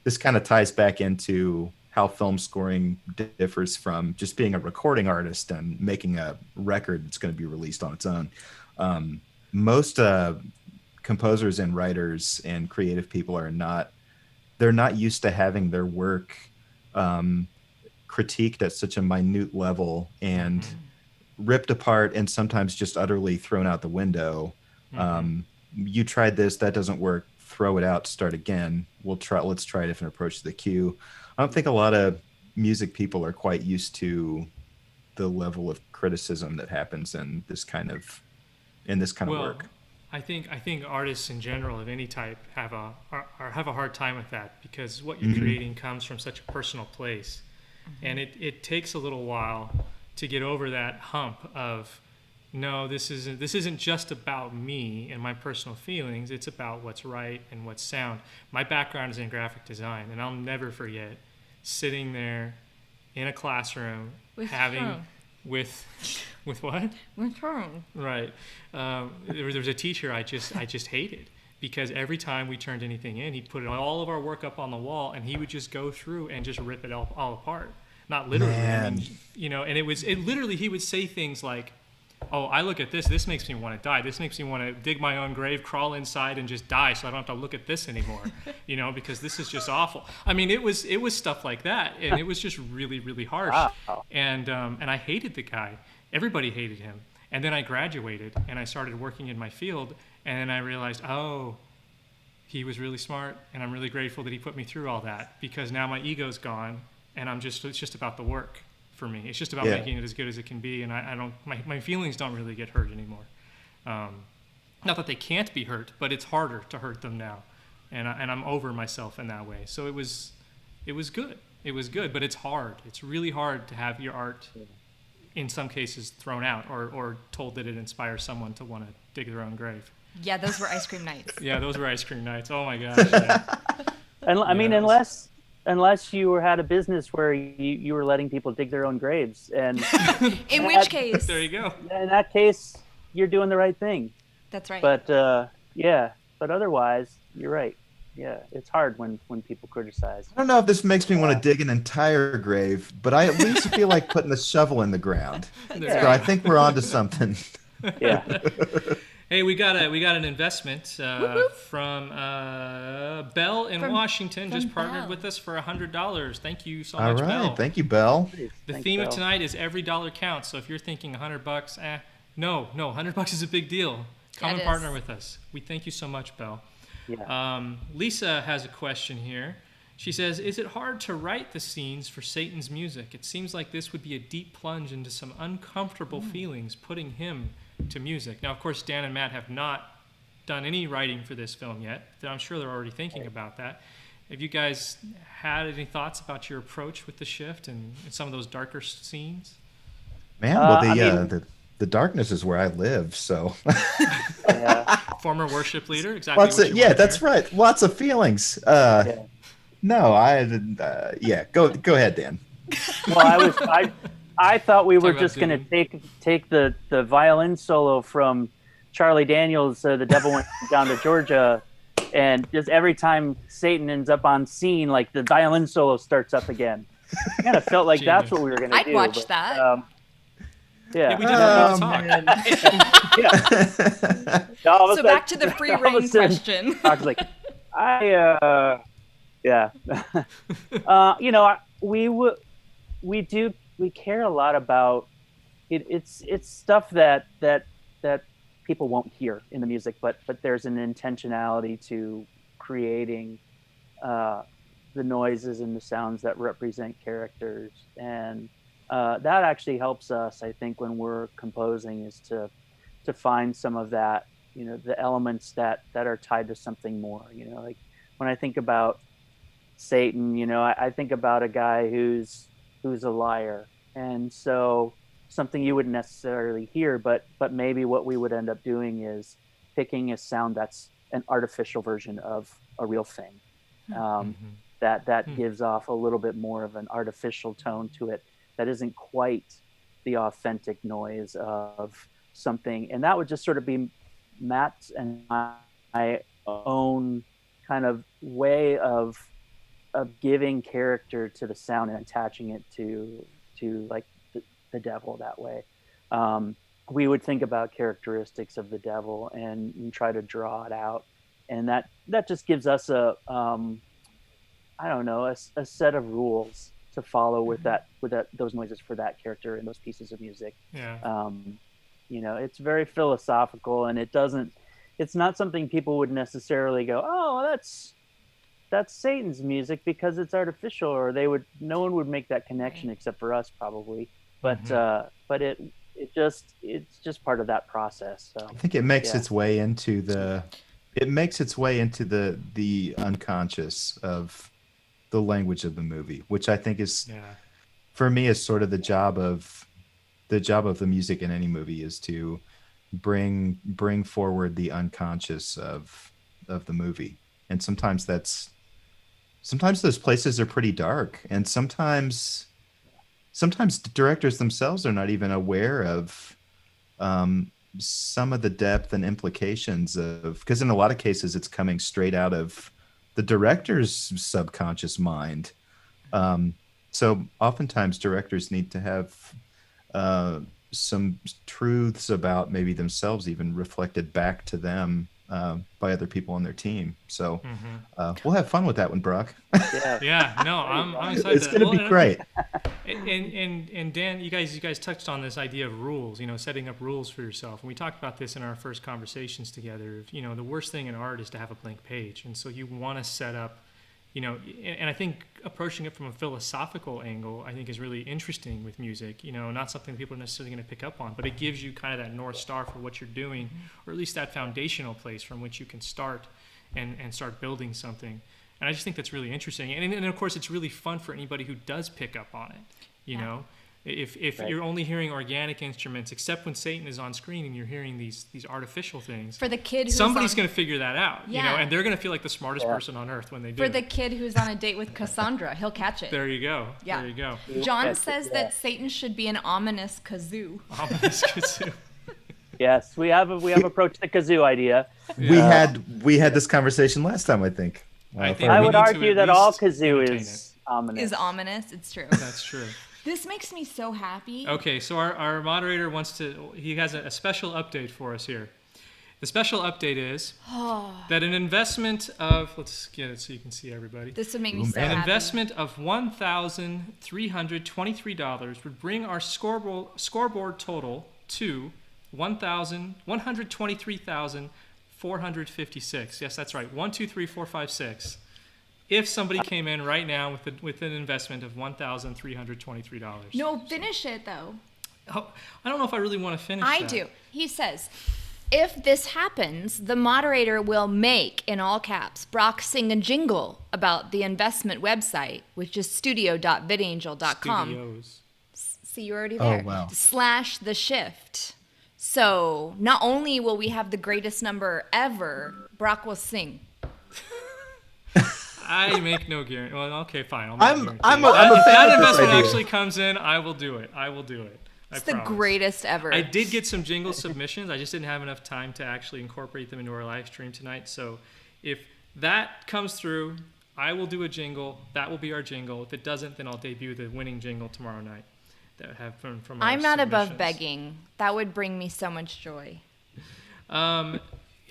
this kind of ties back into how film scoring differs from just being a recording artist and making a record that's going to be released on its own. Most composers and writers and creative people they're not used to having their work critiqued at such a minute level and ripped apart and sometimes just utterly thrown out the window. You tried this, that doesn't work, throw it out, start again. Let's try a different approach to the cue. I don't think a lot of music people are quite used to the level of criticism that happens in this kind of work. I think artists in general of any type have a hard time with that, because what you're creating comes from such a personal place, and it takes a little while to get over that hump of, no, this isn't just about me and my personal feelings. It's about what's right and what's sound. My background is in graphic design, and I'll never forget sitting there in a classroom with what? What's wrong? Right. There was a teacher I just hated, because every time we turned anything in, he'd put all of our work up on the wall, and he would just go through and just rip it all apart. Not literally, I mean, and it literally, he would say things like, oh, I look at this makes me want to die. This makes me want to dig my own grave, crawl inside, and just die, so I don't have to look at this anymore, because this is just awful. I mean, it was stuff like that, and it was just really, really harsh. Wow. And I hated the guy. Everybody hated him. And then I graduated, and I started working in my field, and then I realized, oh, he was really smart, and I'm really grateful that he put me through all that, because now my ego's gone, and it's just about the work. For me, it's just about making it as good as it can be, and I don't. My feelings don't really get hurt anymore. Not that they can't be hurt, but it's harder to hurt them now, and I'm over myself in that way. So it was good. It was good, but it's hard. It's really hard to have your art, in some cases, thrown out or told that it inspires someone to want to dig their own grave. Yeah, those were ice cream nights. Yeah, those were ice cream nights. Oh my gosh. Yeah. And I mean, unless you had a business where you were letting people dig their own graves, and in which case, there you go. In that case, you're doing the right thing. That's right. But but otherwise, you're right. Yeah, it's hard when people criticize. I don't know if this makes me want to dig an entire grave, but I at least feel like putting a shovel in the ground. So I think we're onto something. Yeah. Hey, we got an investment from Belle in Washington. Just partnered with us for $100. Thank you so much, Belle. All right, thank you, Belle. The theme of tonight is every dollar counts. So if you're thinking $100, no, $100 is a big deal. Come and partner with us. We thank you so much, Belle. Yeah. Lisa has a question here. She says, is it hard to write the scenes for Satan's music? It seems like this would be a deep plunge into some uncomfortable feelings, putting him to music. Now, of course, Dan and Matt have not done any writing for this film yet. I'm sure they're already thinking about that. Have you guys had any thoughts about your approach with the shift and some of those darker scenes? Man, well, the darkness is where I live, so. Former worship leader, exactly. That's right. Lots of feelings. No, go ahead, Dan. Well, I thought we were just going to take the violin solo from Charlie Daniels, The Devil Went Down to Georgia, and just every time Satan ends up on scene, like the violin solo starts up again. I kind of felt like that's what we were going to do. I'd watch that. Yeah, we did that all the talk. So back to the free reign question. I was like, we care a lot about it. It's stuff that people won't hear in the music, but there's an intentionality to creating the noises and the sounds that represent characters, and that actually helps us, I think, when we're composing, is to find some of that, the elements that are tied to something more. Like when I think about Satan, I think about a guy who's a liar, and so something you wouldn't necessarily hear, but maybe what we would end up doing is picking a sound that's an artificial version of a real thing, that gives off a little bit more of an artificial tone to it, that isn't quite the authentic noise of something. And that would just sort of be Matt's and my own kind of way of giving character to the sound and attaching it to like the devil that way. We would think about characteristics of the devil and try to draw it out, and that just gives us a set of rules to follow with those noises for that character and those pieces of music. Yeah. It's very philosophical, and it's not something people would necessarily go, oh, that's Satan's music because it's artificial, or no one would make that connection except for us probably. But it's just part of that process. So I think it makes its way into the unconscious of the language of the movie, which I think is for me is sort of the job of the music in any movie, is to bring forward the unconscious of the movie. And sometimes those places are pretty dark, and sometimes directors themselves are not even aware of some of the depth and implications of, because in a lot of cases it's coming straight out of the director's subconscious mind. So oftentimes directors need to have some truths about maybe themselves even reflected back to them by other people on their team. So we'll have fun with that one, Brock. Yeah, no, I'm excited. It's going to be great. And Dan, you guys touched on this idea of rules, setting up rules for yourself. And we talked about this in our first conversations together. The worst thing in art is to have a blank page. And so you want to set up, and I think approaching it from a philosophical angle, I think is really interesting with music, not something people are necessarily going to pick up on, but it gives you kind of that North Star for what you're doing, or at least that foundational place from which you can start and start building something. And I just think that's really interesting. And of course, it's really fun for anybody who does pick up on it, you know? If you're only hearing organic instruments, except when Satan is on screen and you're hearing these artificial things. For the kid who's somebody's going to figure that out, Yeah. And they're going to feel like the smartest person on earth when they do. For the kid who's on a date with Cassandra, he'll catch it. There you go. Yeah. There you go. John says that Satan should be an ominous kazoo. Ominous kazoo. Yes, we have approached the kazoo idea. Yeah. We had this conversation last time, I think. I would argue that all kazoo is ominous. Is ominous. It's true. That's true. This makes me so happy. Okay, so our moderator he has a special update for us here. The special update is that an investment of, let's get it so you can see everybody. This would make me so happy. An investment of $1,323 would bring our scoreboard total to $123,456. Yes, that's right. 1, 2, 3, 4, 5, 6. If somebody came in right now with an investment of $1,323. No, finish it though. Oh, I don't know if I really want to finish I that. do. He says, if this happens, the moderator will make, in all caps, Brock sing a jingle about the investment website, which is studio.vidangel.com. Studios. See, you're already there. Oh, wow. /the shift. So not only will we have the greatest number ever, Brock will sing. I make no guarantee. Well, okay, fine. I'm a if fan that of this investment idea. actually comes in, I will do it. It's the greatest ever. I did get some jingle submissions. I just didn't have enough time to actually incorporate them into our live stream tonight. So if that comes through, I will do a jingle. That will be our jingle. If it doesn't, then I'll debut the winning jingle tomorrow night. That have from our I'm not above submissions. begging. That would bring me so much joy.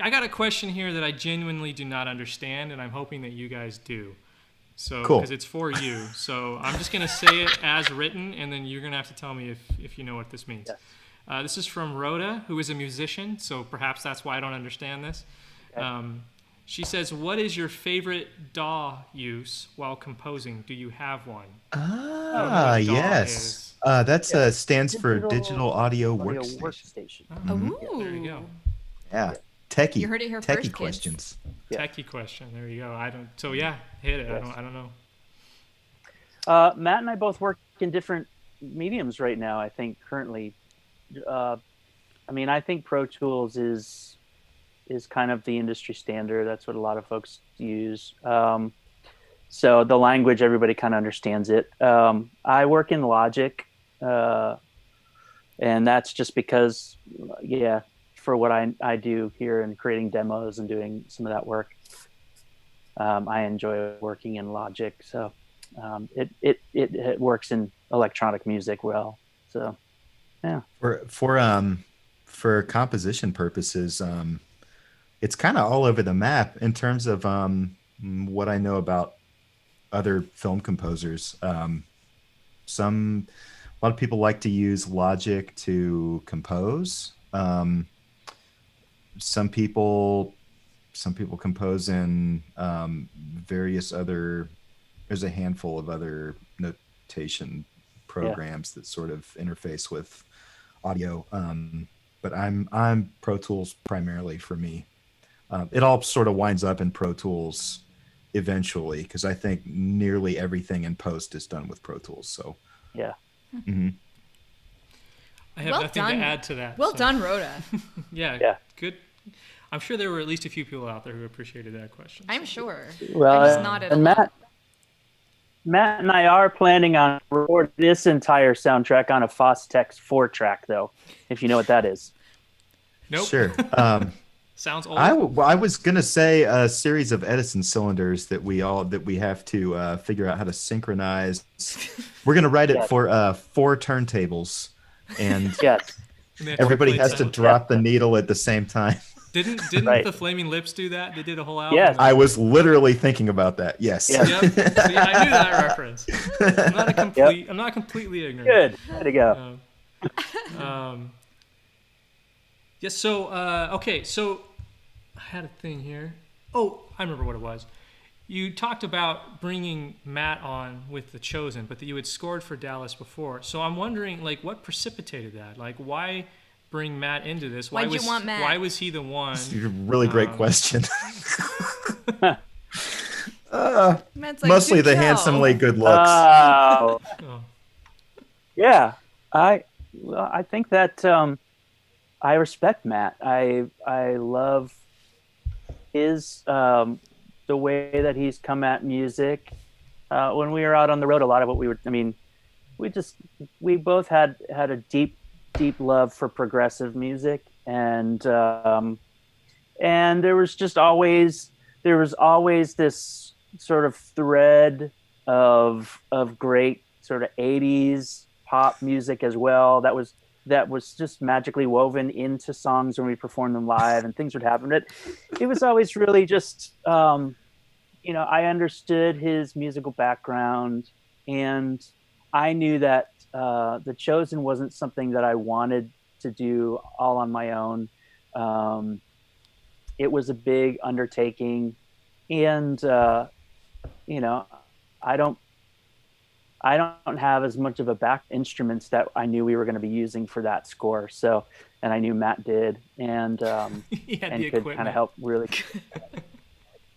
I got a question here that I genuinely do not understand, and I'm hoping that you guys do. So, Cool. because it's for you. So I'm just going to say it as written, and then you're going to have to tell me if you know what this means. Yes. This is from Rhoda, who is a musician, so perhaps that's why I don't understand this. Okay. She says, what is your favorite DAW use while composing? Do you have one? Ah, what DAW yes. is. That's stands for Digital Audio Workstation. Ooh. There you go. Yeah. Techie. You heard it here first, Techie kids. questions. Yeah. Techie question. There you go. So yeah, hit it. Yes. I don't know. Matt and I both work in different mediums right now. I think currently, I think Pro Tools is kind of the industry standard. That's what a lot of folks use. So the language, everybody kind of understands it. I work in Logic, and that's just because, for what I do here and creating demos and doing some of that work. I enjoy working in Logic, so it works in electronic music well. So yeah. For composition purposes, it's kind of all over the map in terms of what I know about other film composers. A lot of people like to use Logic to compose. Some people compose in various other. There's a handful of other notation programs that sort of interface with audio. But I'm Pro Tools primarily for me. It all sort of winds up in Pro Tools eventually, because I think nearly everything in post is done with Pro Tools. So yeah. Mm-hmm. I have nothing to add to that. Well done, Rhoda. Yeah, good. I'm sure there were at least a few people out there who appreciated that question. I'm sure. Well, I just nodded and Matt and I are planning on recording this entire soundtrack on a Fostex 4-track, though, if you know what that is. Nope. Sure. Sounds old. I was gonna say a series of Edison cylinders that we have to figure out how to synchronize. We're gonna write it for 4 turntables, and yes, everybody has to drop the needle at the same time. Didn't the Flaming Lips do that? They did a whole album. Yes. I was literally thinking about that. Yes. Yes. Yep. See, I knew that reference. I'm not completely ignorant. Good. There you go. Yes. So okay. So I had a thing here. Oh, I remember what it was. You talked about bringing Matt on with The Chosen, but that you had scored for Dallas before. So I'm wondering, like, what precipitated that? Like, why bring Matt into this? Why'd you want Matt? Why was he the one? It's a really great question. Mostly the handsomely good looks. Oh. Yeah, I think that I respect Matt. I love his the way that he's come at music. When we were out on the road, a lot of what we both had a deep love for progressive music, and there was always this sort of thread of great sort of 80s pop music as well that was just magically woven into songs when we performed them live, and things would happen. It was always really just I understood his musical background, and I knew that The Chosen wasn't something that I wanted to do all on my own. It was a big undertaking, and I don't have as much of a back instruments that I knew we were going to be using for that score. So, and I knew Matt did, and could kind of help really.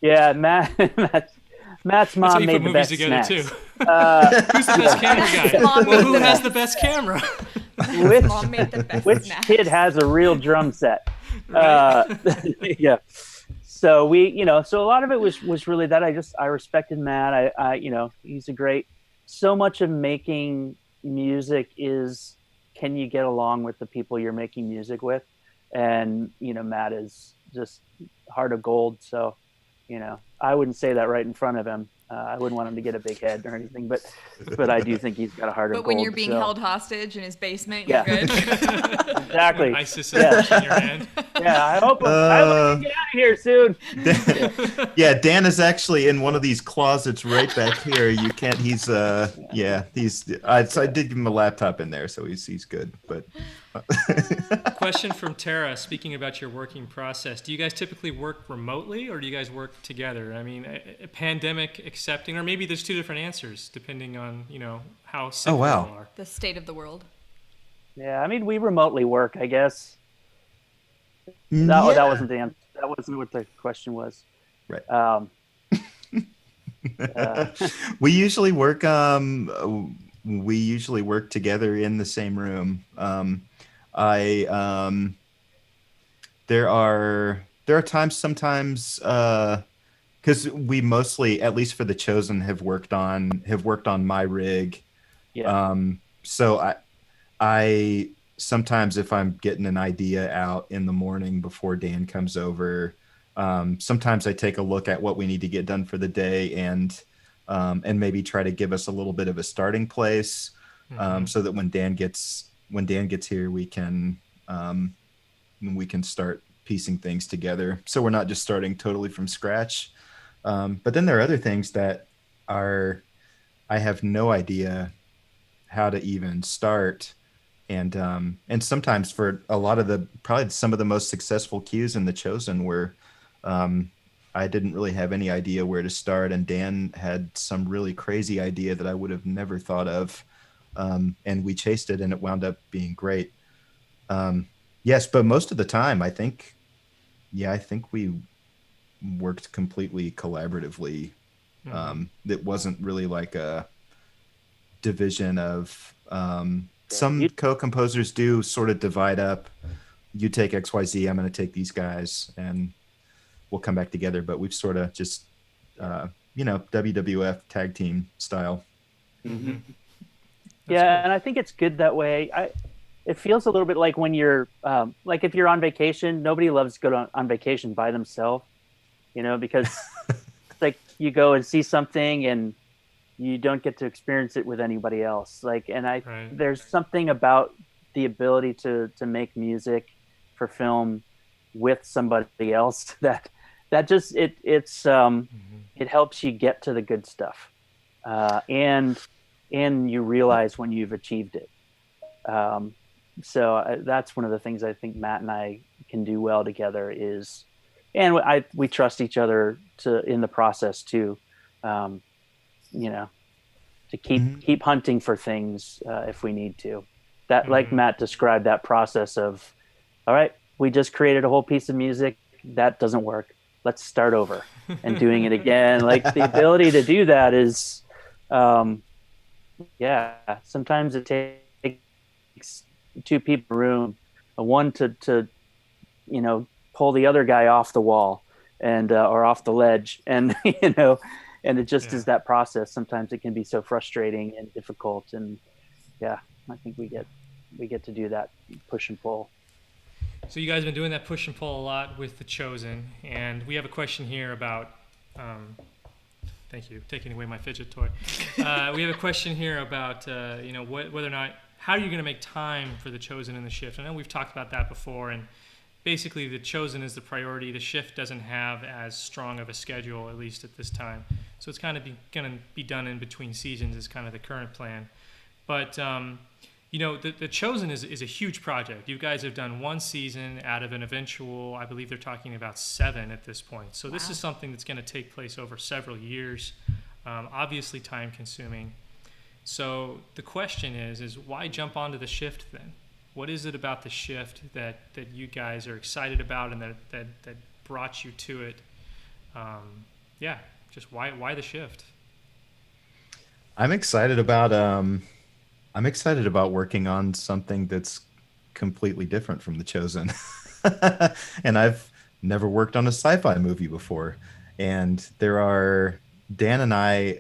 Yeah, Matt's mom made the best snacks. Too. Who's the best camera guy? Well, who has the best camera? Which kid has a real drum set? Yeah. So so a lot of it was really that I respected Matt. He's a great. So much of making music is, can you get along with the people you're making music with? And Matt is just heart of gold. So I wouldn't say that right in front of him. I wouldn't want him to get a big head or anything, but I do think he's got a heart of gold. But when you're being held hostage in his basement, you're good. Exactly. ISIS is in your hand. Yeah, I hope I can get out of here soon. Dan is actually in one of these closets right back here. You can't. He's so I did give him a laptop in there, so he's good. But question from Tara. Speaking about your working process, do you guys typically work remotely or do you guys work together? I mean, a pandemic accepting, or maybe there's two different answers depending on how sick you are. The state of the world. Yeah, I mean, we remotely work, I guess. That wasn't the answer. That wasn't what the question was. Right. We usually work together in the same room. There are times sometimes because we mostly, at least for The Chosen, have worked on my rig. Yeah. So I sometimes, if I'm getting an idea out in the morning before Dan comes over, Sometimes I take a look at what we need to get done for the day and maybe try to give us a little bit of a starting place, so that when Dan gets here, we can start piecing things together. So we're not just starting totally from scratch. But then there are other things that I have no idea how to even start. And sometimes for a lot of probably some of the most successful cues in The Chosen were, I didn't really have any idea where to start, and Dan had some really crazy idea that I would have never thought of, and we chased it, and it wound up being great. Yes, but most of the time, I think we worked completely collaboratively. It wasn't really like a division of. Some co-composers do sort of divide up. You take XYZ, I'm going to take these guys, and we'll come back together. But we've sort of just, WWF tag team style. Mm-hmm. Yeah, cool. And I think it's good that way. It feels a little bit like when you're, like if you're on vacation, nobody loves to go on vacation by themselves, because it's like you go and see something and you don't get to experience it with anybody else. There's something about the ability to make music for film with somebody else that just it helps you get to the good stuff, and you realize when you've achieved it. So that's one of the things I think Matt and I can do well together is, and we trust each other in the process too, to keep hunting for things if we need to. That, like Matt described, that process of, all right, we just created a whole piece of music that doesn't work. Let's start over and doing it again. Like the ability to do that is, sometimes it takes two people in a room, one to pull the other guy off the wall and or off the ledge, and and it just is that process. Sometimes it can be so frustrating and difficult, and I think we get to do that push and pull. So you guys have been doing that push and pull a lot with The Chosen, and we have a question here about thank you, taking away my fidget toy. We have a question here about whether or not, how are you going to make time for The Chosen and The Shift? I know we've talked about that before, and basically The Chosen is the priority. The Shift doesn't have as strong of a schedule, at least at this time. So it's kind of going to be done in between seasons is kind of the current plan. But, The Chosen is a huge project. You guys have done one season out of an eventual, I believe they're talking about 7 at this point. So This is something that's going to take place over several years, obviously time consuming. So the question is why jump onto The Shift then? What is it about The Shift that you guys are excited about and that brought you to it? Just why The Shift? I'm excited about working on something that's completely different from The Chosen. And I've never worked on a sci-fi movie before. And Dan and I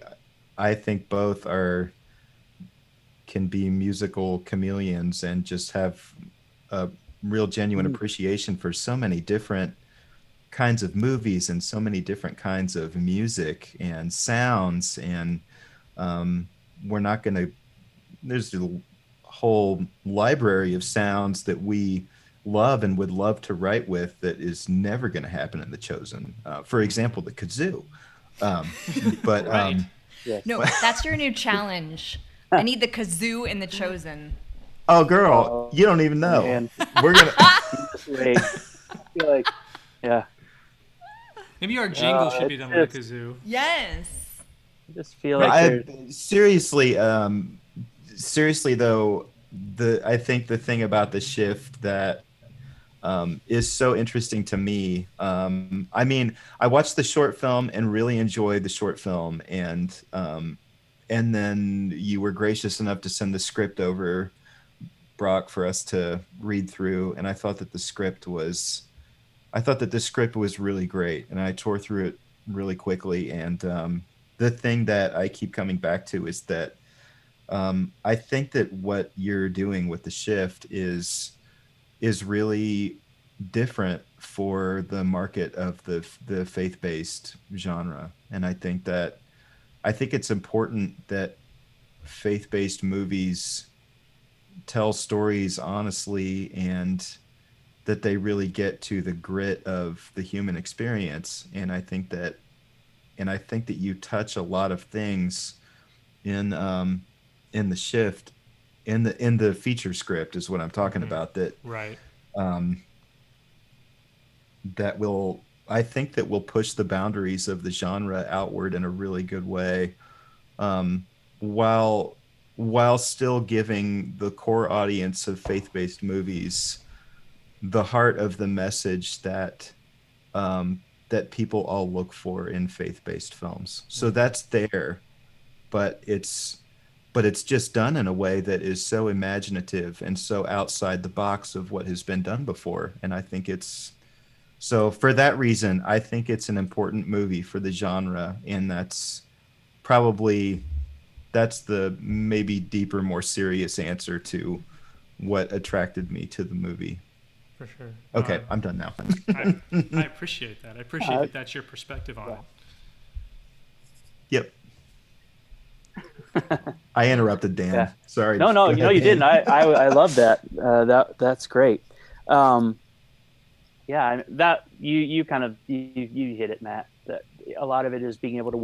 think both can be musical chameleons and just have a real genuine appreciation for so many different kinds of movies and so many different kinds of music and sounds. And there's a whole library of sounds that we love and would love to write with that is never going to happen in The Chosen. For example, the kazoo. But right. No, that's your new challenge. I need the kazoo in The Chosen. Oh, girl, you don't even know. Man. We're gonna. Wait. I feel like, Maybe our jingle should be done with a kazoo. Yes. I just feel like seriously though, I think the thing about The Shift that is so interesting to me. I watched the short film and really enjoyed the short film, and then you were gracious enough to send the script over, Brock, for us to read through, and I thought that the script was really great, and I tore through it really quickly. And the thing that I keep coming back to is that I think that what you're doing with The Shift is really different for the market of the faith-based genre. And I think it's important that faith-based movies tell stories honestly, and that they really get to the grit of the human experience. And I think that you touch a lot of things in the shift, in the feature script is what I'm talking about, that right. That will push the boundaries of the genre outward in a really good way, while still giving the core audience of faith-based movies the heart of the message that people all look for in faith-based films. So that's there, but it's just done in a way that is so imaginative and so outside the box of what has been done before. And I think so for that reason, I think it's an important movie for the genre, and that's the maybe deeper, more serious answer to what attracted me to the movie. For sure. Okay, I'm done now. I appreciate that. I appreciate that that's your perspective on it. Yep. I interrupted Dan. Yeah. Sorry. No, you didn't. I love that. That's great. Yeah, that you kind of you hit it, Matt. That a lot of it is being able to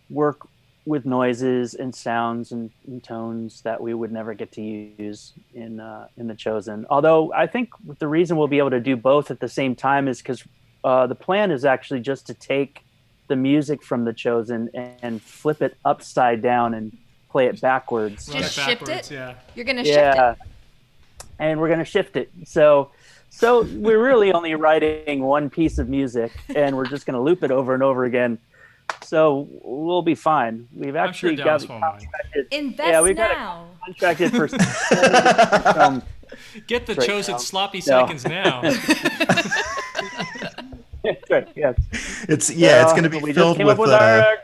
work with noises and sounds and tones that we would never get to use in The Chosen. Although I think the reason we'll be able to do both at the same time is because the plan is actually just to take the music from The Chosen and flip it upside down and play it backwards. Just shift it? Yeah. You're going to shift it? And we're going to shift it. So we're really only writing one piece of music, and we're just going to loop it over and over again. So we'll be fine. We've actually got contracted. Invest now. Contracted for Get The Chosen sloppy seconds now. That's right. Yes. It's going to be filled with our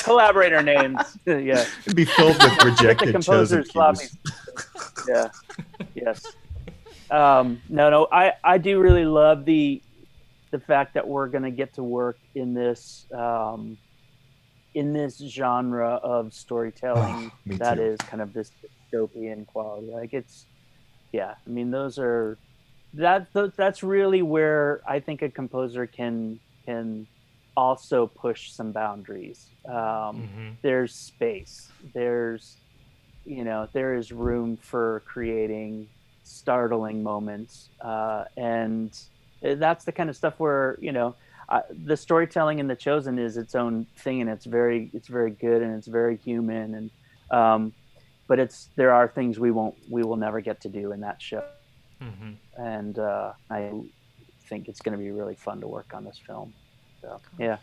collaborator names. Yeah. It'll be filled with rejected Chosen cues. Yeah. Yes. No. I do really love the fact that we're going to get to work in this genre of storytelling that is kind of this dystopian quality. Like that's really where I think a composer can also push some boundaries. There's space. There is room for creating startling moments, and that's the kind of stuff where the storytelling in The Chosen is its own thing, and it's very good, and it's very human, and but there are things we will never get to do in that show. And I think it's going to be really fun to work on this film. So yeah.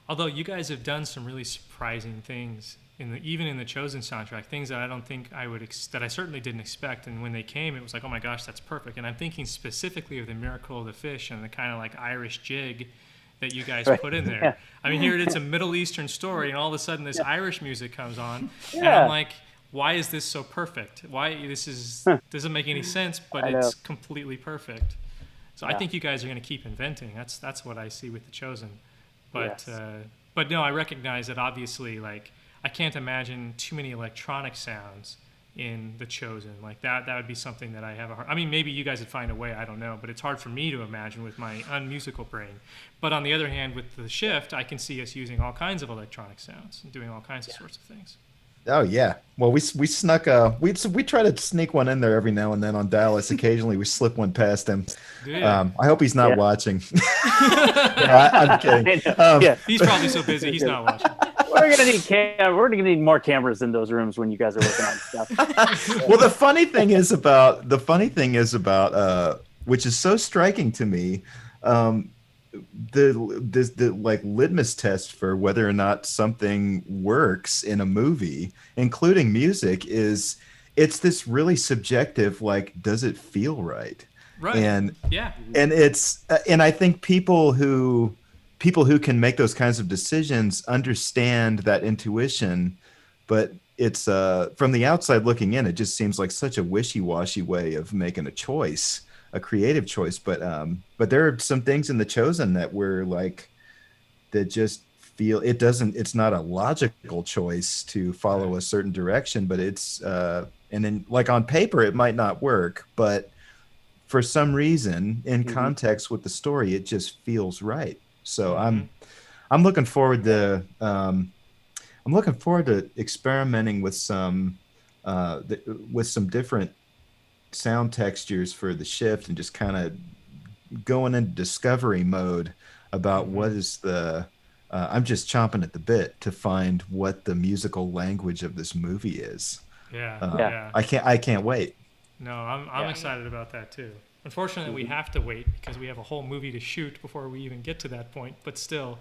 Although you guys have done some really surprising things even in the Chosen soundtrack, things that I don't think that I certainly didn't expect. And when they came, it was like, oh my gosh, that's perfect. And I'm thinking specifically of the Miracle of the Fish and the kind of like Irish jig that you guys put in there. Yeah. I mean, here it's a Middle Eastern story, and all of a sudden this Irish music comes on, and I'm like, why is this so perfect? Why doesn't make any sense, but it's completely perfect. So I think you guys are going to keep inventing. That's what I see with The Chosen. But but no, I recognize that obviously, like, I can't imagine too many electronic sounds in The Chosen. Like that would be something that I have a hard. I mean, maybe you guys would find a way. I don't know, but it's hard for me to imagine with my unmusical brain. But on the other hand, with the shift, I can see us using all kinds of electronic sounds and doing all kinds of sorts of things. Oh yeah. Well, we snuck we try to sneak one in there every now and then on Dallas. Occasionally we slip one past him. I hope he's not watching. I'm kidding. He's probably so busy he's not watching. We're gonna need more cameras in those rooms when you guys are working on stuff. Well, the funny thing is about which is so striking to me, the like litmus test for whether or not something works in a movie, including music, is it's this really subjective, like, does it feel right? Right. And it's and I think people who can make those kinds of decisions understand that intuition, but it's from the outside looking in, it just seems like such a wishy-washy way of making a choice a creative choice, but there are some things in The Chosen that were like that just feel it's not a logical choice to follow a certain direction, but it's and then like on paper it might not work, but for some reason in context with the story it just feels right. So I'm looking forward to experimenting with some different sound textures for the shift and just kind of going into discovery mode about what is the I'm just chomping at the bit to find what the musical language of this movie is. I can't wait. No, I'm excited about that too. Unfortunately, we have to wait because we have a whole movie to shoot before we even get to that point. But still,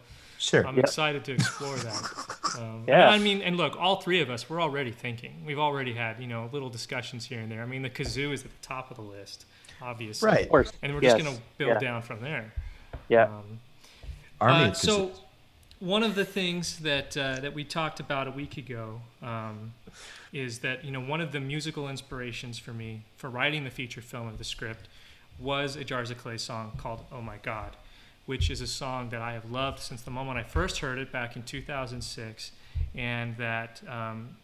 I'm excited to explore that. I mean, and look, all three of us, we're already thinking. We've already had, little discussions here and there. I mean, the kazoo is at the top of the list, obviously. Right. Of course. And we're just going to build down from there. Yeah. So one of the things that we talked about a week ago is that, one of the musical inspirations for me for writing the feature film of the script was a Jars of Clay song called Oh My God, which is a song that I have loved since the moment I first heard it back in 2006, and that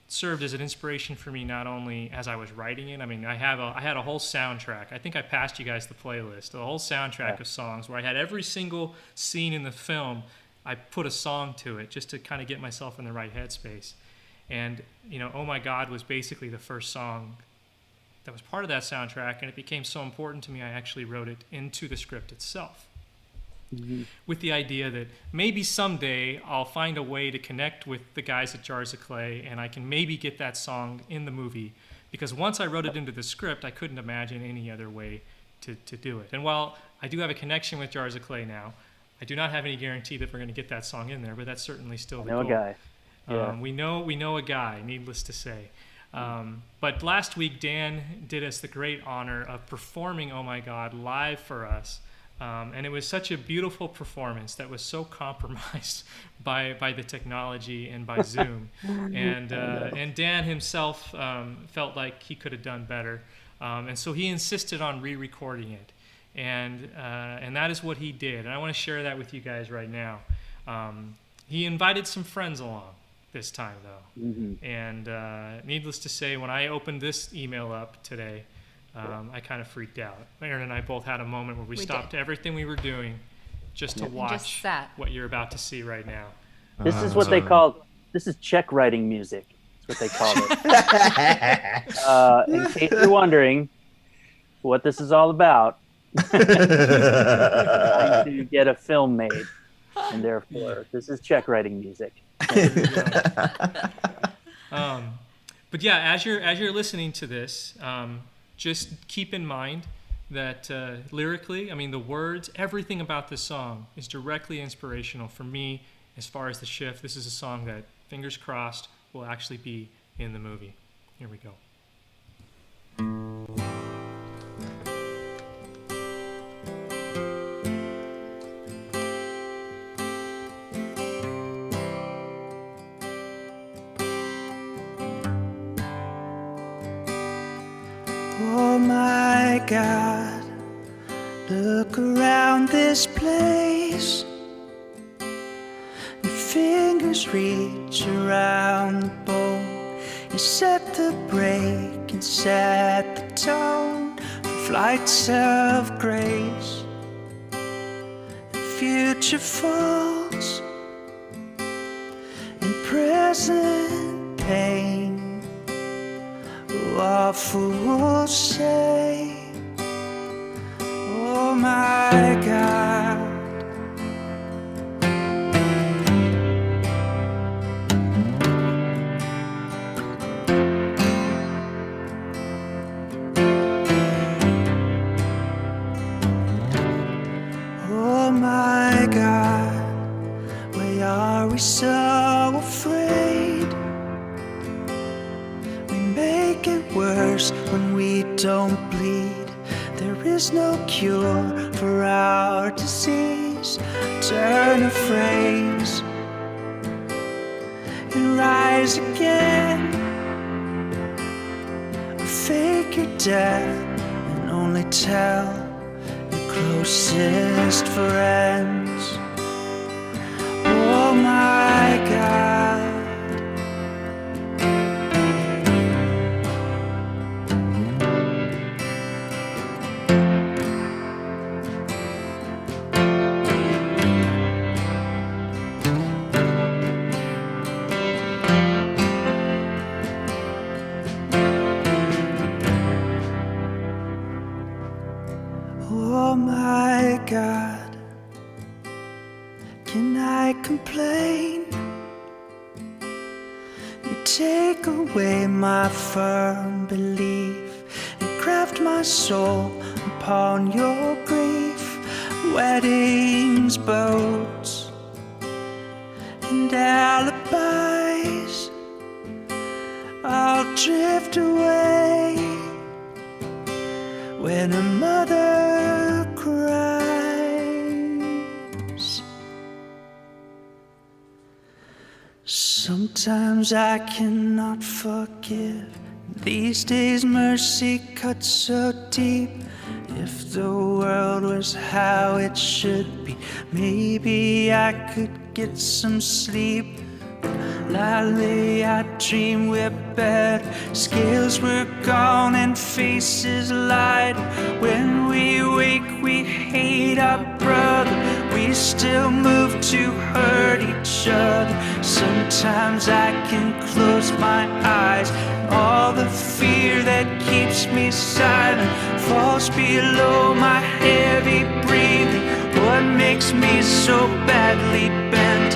served as an inspiration for me not only as I was writing it. I mean, I had a whole soundtrack. I think I passed you guys the playlist, a whole soundtrack of songs where I had every single scene in the film. I put a song to it just to kind of get myself in the right headspace. And, Oh My God was basically the first song that was part of that soundtrack, and it became so important to me I actually wrote it into the script itself. With the idea that maybe someday I'll find a way to connect with the guys at Jars of Clay and I can maybe get that song in the movie, because once I wrote it into the script, I couldn't imagine any other way to do it. And while I do have a connection with Jars of Clay now, I do not have any guarantee that we're going to get that song in there, but that's certainly still the goal. I know a guy. Yeah. We know a guy, needless to say. But last week, Dan did us the great honor of performing Oh My God live for us. And it was such a beautiful performance that was so compromised by the technology and by Zoom. And Dan himself felt like he could have done better. And so he insisted on re-recording it. And that is what he did. And I want to share that with you guys right now. He invited some friends along this time, though. And needless to say, when I opened this email up today, I kind of freaked out. Aaron and I both had a moment where we stopped everything we were doing just to watch what you're about to see right now. This is what they call, this is check writing music. That's what they call it. In case you're wondering what this is all about, trying to get a film made. And therefore, this is check writing music. But yeah, as you're listening to this, just keep in mind that lyrically, I mean, the words, everything about this song is directly inspirational for me as far as the shift. This is a song that, fingers crossed, will actually be in the movie. Here we go. Oh my God, look around this place. Your fingers reach around the bowl. You set the break and set the tone for flights of grace. The future falls in present pain. What fools say, oh my God. Oh my God, why are we so afraid? Make it worse when we don't bleed. There is no cure for our disease. Turn a phrase and rise again. Or fake your death and only tell closest friends. Oh my God. Oh my God, can I complain? You take away my firm belief and craft my soul upon your grief. Weddings, boats, and alibis, I'll drift away when a mother cries. Sometimes I cannot forgive. These days mercy cuts so deep. If the world was how it should be, maybe I could get some sleep. Lately I dream we're better. Scales were gone and faces light. When we wake we hate our brother. We still move to hurt each other. Sometimes I can close my eyes. All the fear that keeps me silent falls below my heavy breathing. What makes me so badly bent?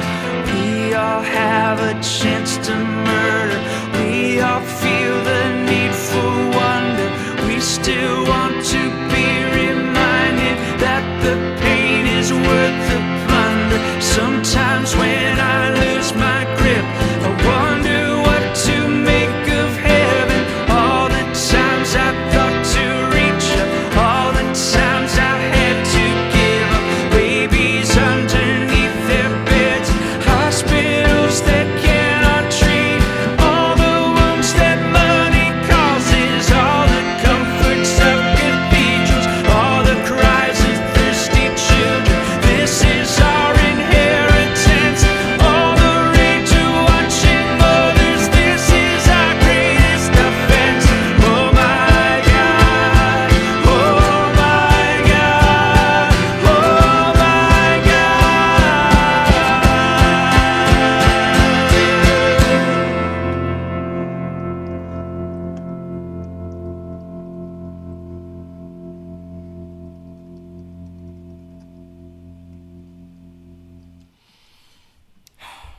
We all have a chance to murder. We all feel the need for wonder. We still want to be reminded that the pain is worth the plunder. Sometimes when I lose my grip, I wonder what to make of heaven. All the times I thought to reach up, all the times I had to give up. Babies underneath their beds, hospitals that cannot treat, all the wounds that money causes, all the comforts of cathedrals, all the cries of thirsty children. This is our inheritance, all the rage of watching mothers. This is our greatest offense. Oh my God, oh my God, oh my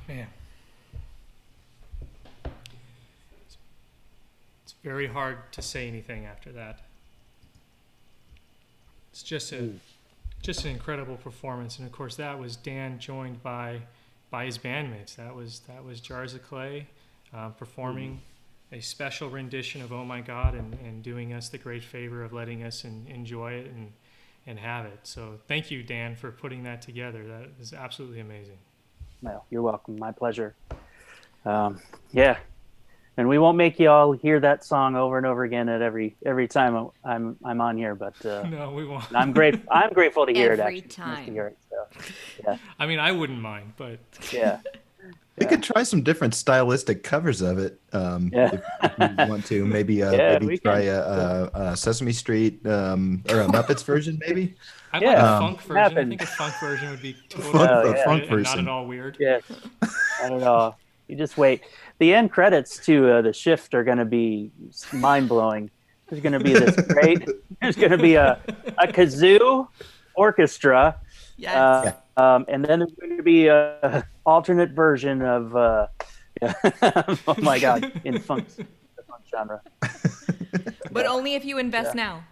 Man. It's very hard to say anything after that. It's just an incredible performance, and of course that was Dan joined by his bandmates. That was Jars of Clay performing a special rendition of Oh My God and doing us the great favor of letting us enjoy it and have it. So thank you, Dan, for putting that together. That is absolutely amazing. Well, you're welcome. My pleasure. Yeah, and we won't make you all hear that song over and over again at every time I'm on here, but No, we won't. I'm grateful to hear it. Every Actually, time. Nice to hear it, so, yeah, I mean, I wouldn't mind, but yeah. We could try some different stylistic covers of it. If you want to, maybe we try a Sesame Street or a Muppets version, maybe. I Yeah, like a funk version. happen. I think a funk version would be totally Funk appropriate and not version. at all weird. Yes. I don't know. You just wait. The end credits to the shift are going to be mind blowing. There's going to be this great. There's going to be a kazoo orchestra. Yes. And then there's going to be a alternate version of oh my God, in funk, the funk genre. But only if you invest now.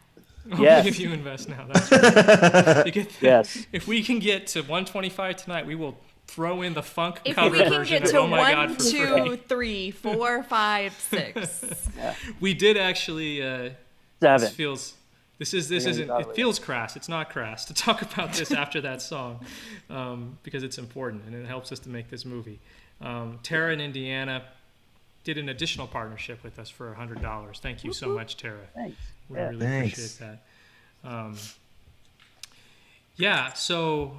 Yes. Only if you invest now. That's right. Yes. If we can get to 125 tonight, we will throw in the funk If cover we can version get of to Oh My God 1, for free. 2, 3, 4, 5, 6. We did actually. 7. This isn't. It feels crass. It's not crass to talk about this after that song, because it's important and it helps us to make this movie. Tara in Indiana did an additional partnership with us for $100. Thank you so much, Tara. Thanks. We Yeah. really Thanks. appreciate that. Yeah. So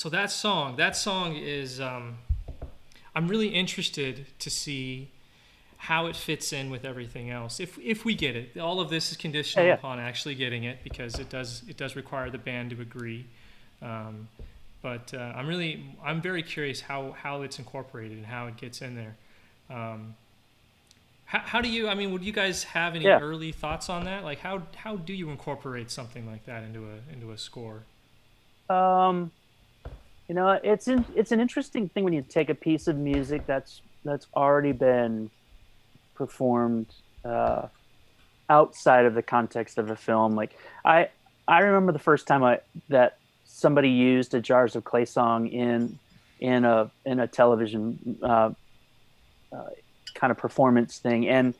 that song is. I'm really interested to see how it fits in with everything else. If we get it, all of this is conditional upon actually getting it, because it does require the band to agree. But I'm very curious how it's incorporated and how it gets in there. How do you? I mean, would you guys have any early thoughts on that? Like, how do you incorporate something like that into a score? It's an interesting thing when you take a piece of music that's already been performed outside of the context of a film. Like I remember the first time that somebody used a Jars of Clay song in a television kind of performance thing, and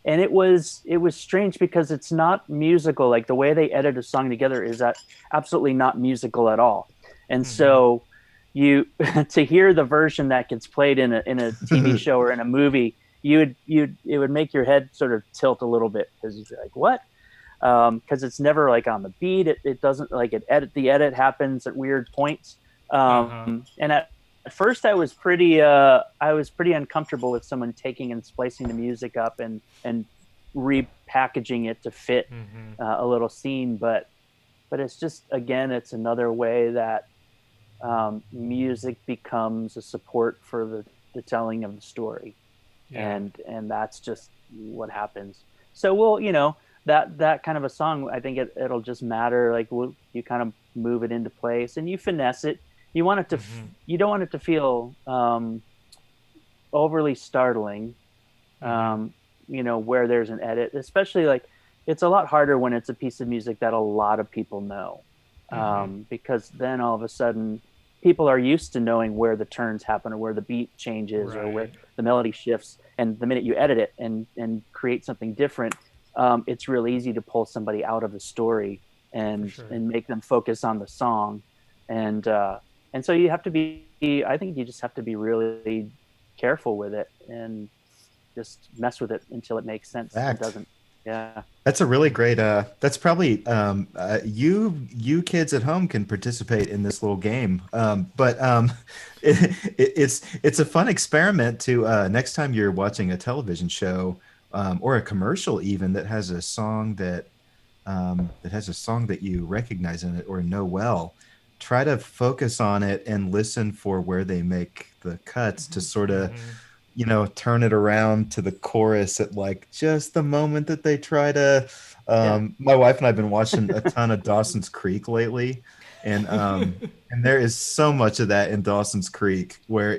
it was strange because it's not musical. Like the way they edit a song together is absolutely not musical at all. And so you to hear the version that gets played in a TV show or in a movie, it would make your head sort of tilt a little bit, because you're like, what? Because it's never like on the beat. It doesn't like the edit happens at weird points. And at first I was pretty uncomfortable with someone taking and splicing the music up and repackaging it to fit a little scene. But it's just, again, it's another way that music becomes a support for the telling of the story. And that's just what happens. So that kind of a song, I think it'll just matter. Like you kind of move it into place and you finesse it. You want it to, you don't want it to feel overly startling, where there's an edit, especially like it's a lot harder when it's a piece of music that a lot of people know, because then all of a sudden people are used to knowing where the turns happen or where the beat changes or where the melody shifts. And the minute you edit it and create something different, it's real easy to pull somebody out of the story and make them focus on the song. And so you have to I think you just have to be really careful with it and just mess with it until it makes sense. It doesn't. Yeah. That's a really great, that's probably, you kids at home can participate in this little game. But it's a fun experiment to, next time you're watching a television show, or a commercial even that has a song that you recognize in it or know well, try to focus on it and listen for where they make the cuts to sort of, turn it around to the chorus at like just the moment that they try to. My wife and I've been watching a ton of Dawson's Creek lately, and there is so much of that in Dawson's Creek where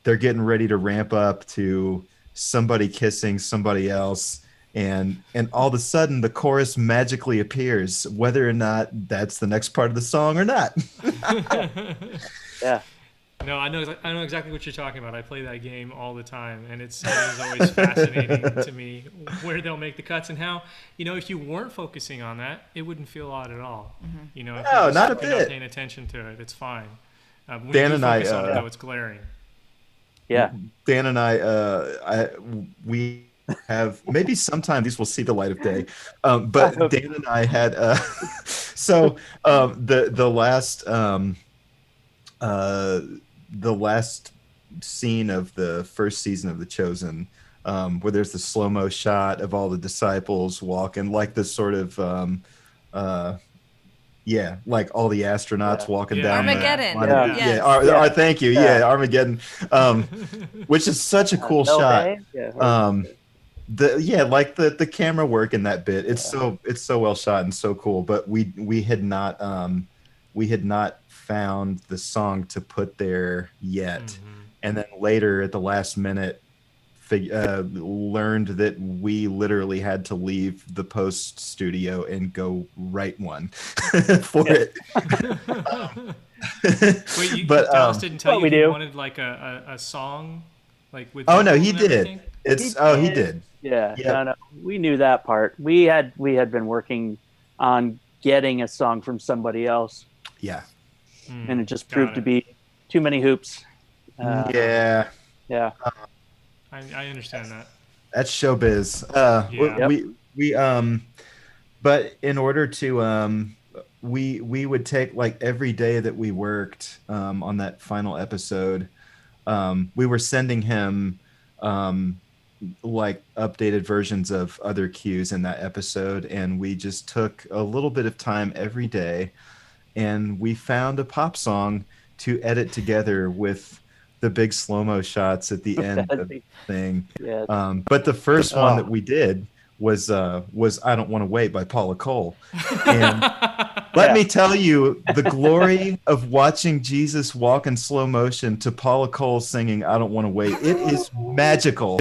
they're getting ready to ramp up to somebody kissing somebody else, and all of a sudden the chorus magically appears, whether or not that's the next part of the song or not. Yeah. No, I know exactly what you're talking about. I play that game all the time, and it is always fascinating to me where they'll make the cuts and how, if you weren't focusing on that, it wouldn't feel odd at all. If no, not not a bit. Not paying attention to it, it's fine. When Dan you and focus I, on it, though, it's glaring. Yeah. Dan and we have, maybe sometime these will see the light of day, but Dan and I had the last scene of the first season of The Chosen, where there's the slow-mo shot of all the disciples walking, like this sort of like all the astronauts walking down Armageddon. Thank you. Armageddon, which is such a cool shot. The camera work in that bit, it's so well shot and so cool, but we had not found the song to put there yet, and then later at the last minute learned that we literally had to leave the post studio and go write one for it. Wait, Dallas didn't tell you wanted like a song, like with. Oh no, he did. He did. Yeah. No, we knew that part. We had been working on getting a song from somebody else. Yeah. And it just proved to be too many hoops. Yeah. I understand that. That's showbiz. We but in order to we would take like every day that we worked on that final episode, we were sending him like updated versions of other cues in that episode, and we just took a little bit of time every day, and we found a pop song to edit together with the big slow-mo shots at the end of the thing. Yeah. But the first one that we did was I Don't Want to Wait by Paula Cole. And let me tell you, the glory of watching Jesus walk in slow motion to Paula Cole singing I Don't Want to Wait. It is magical.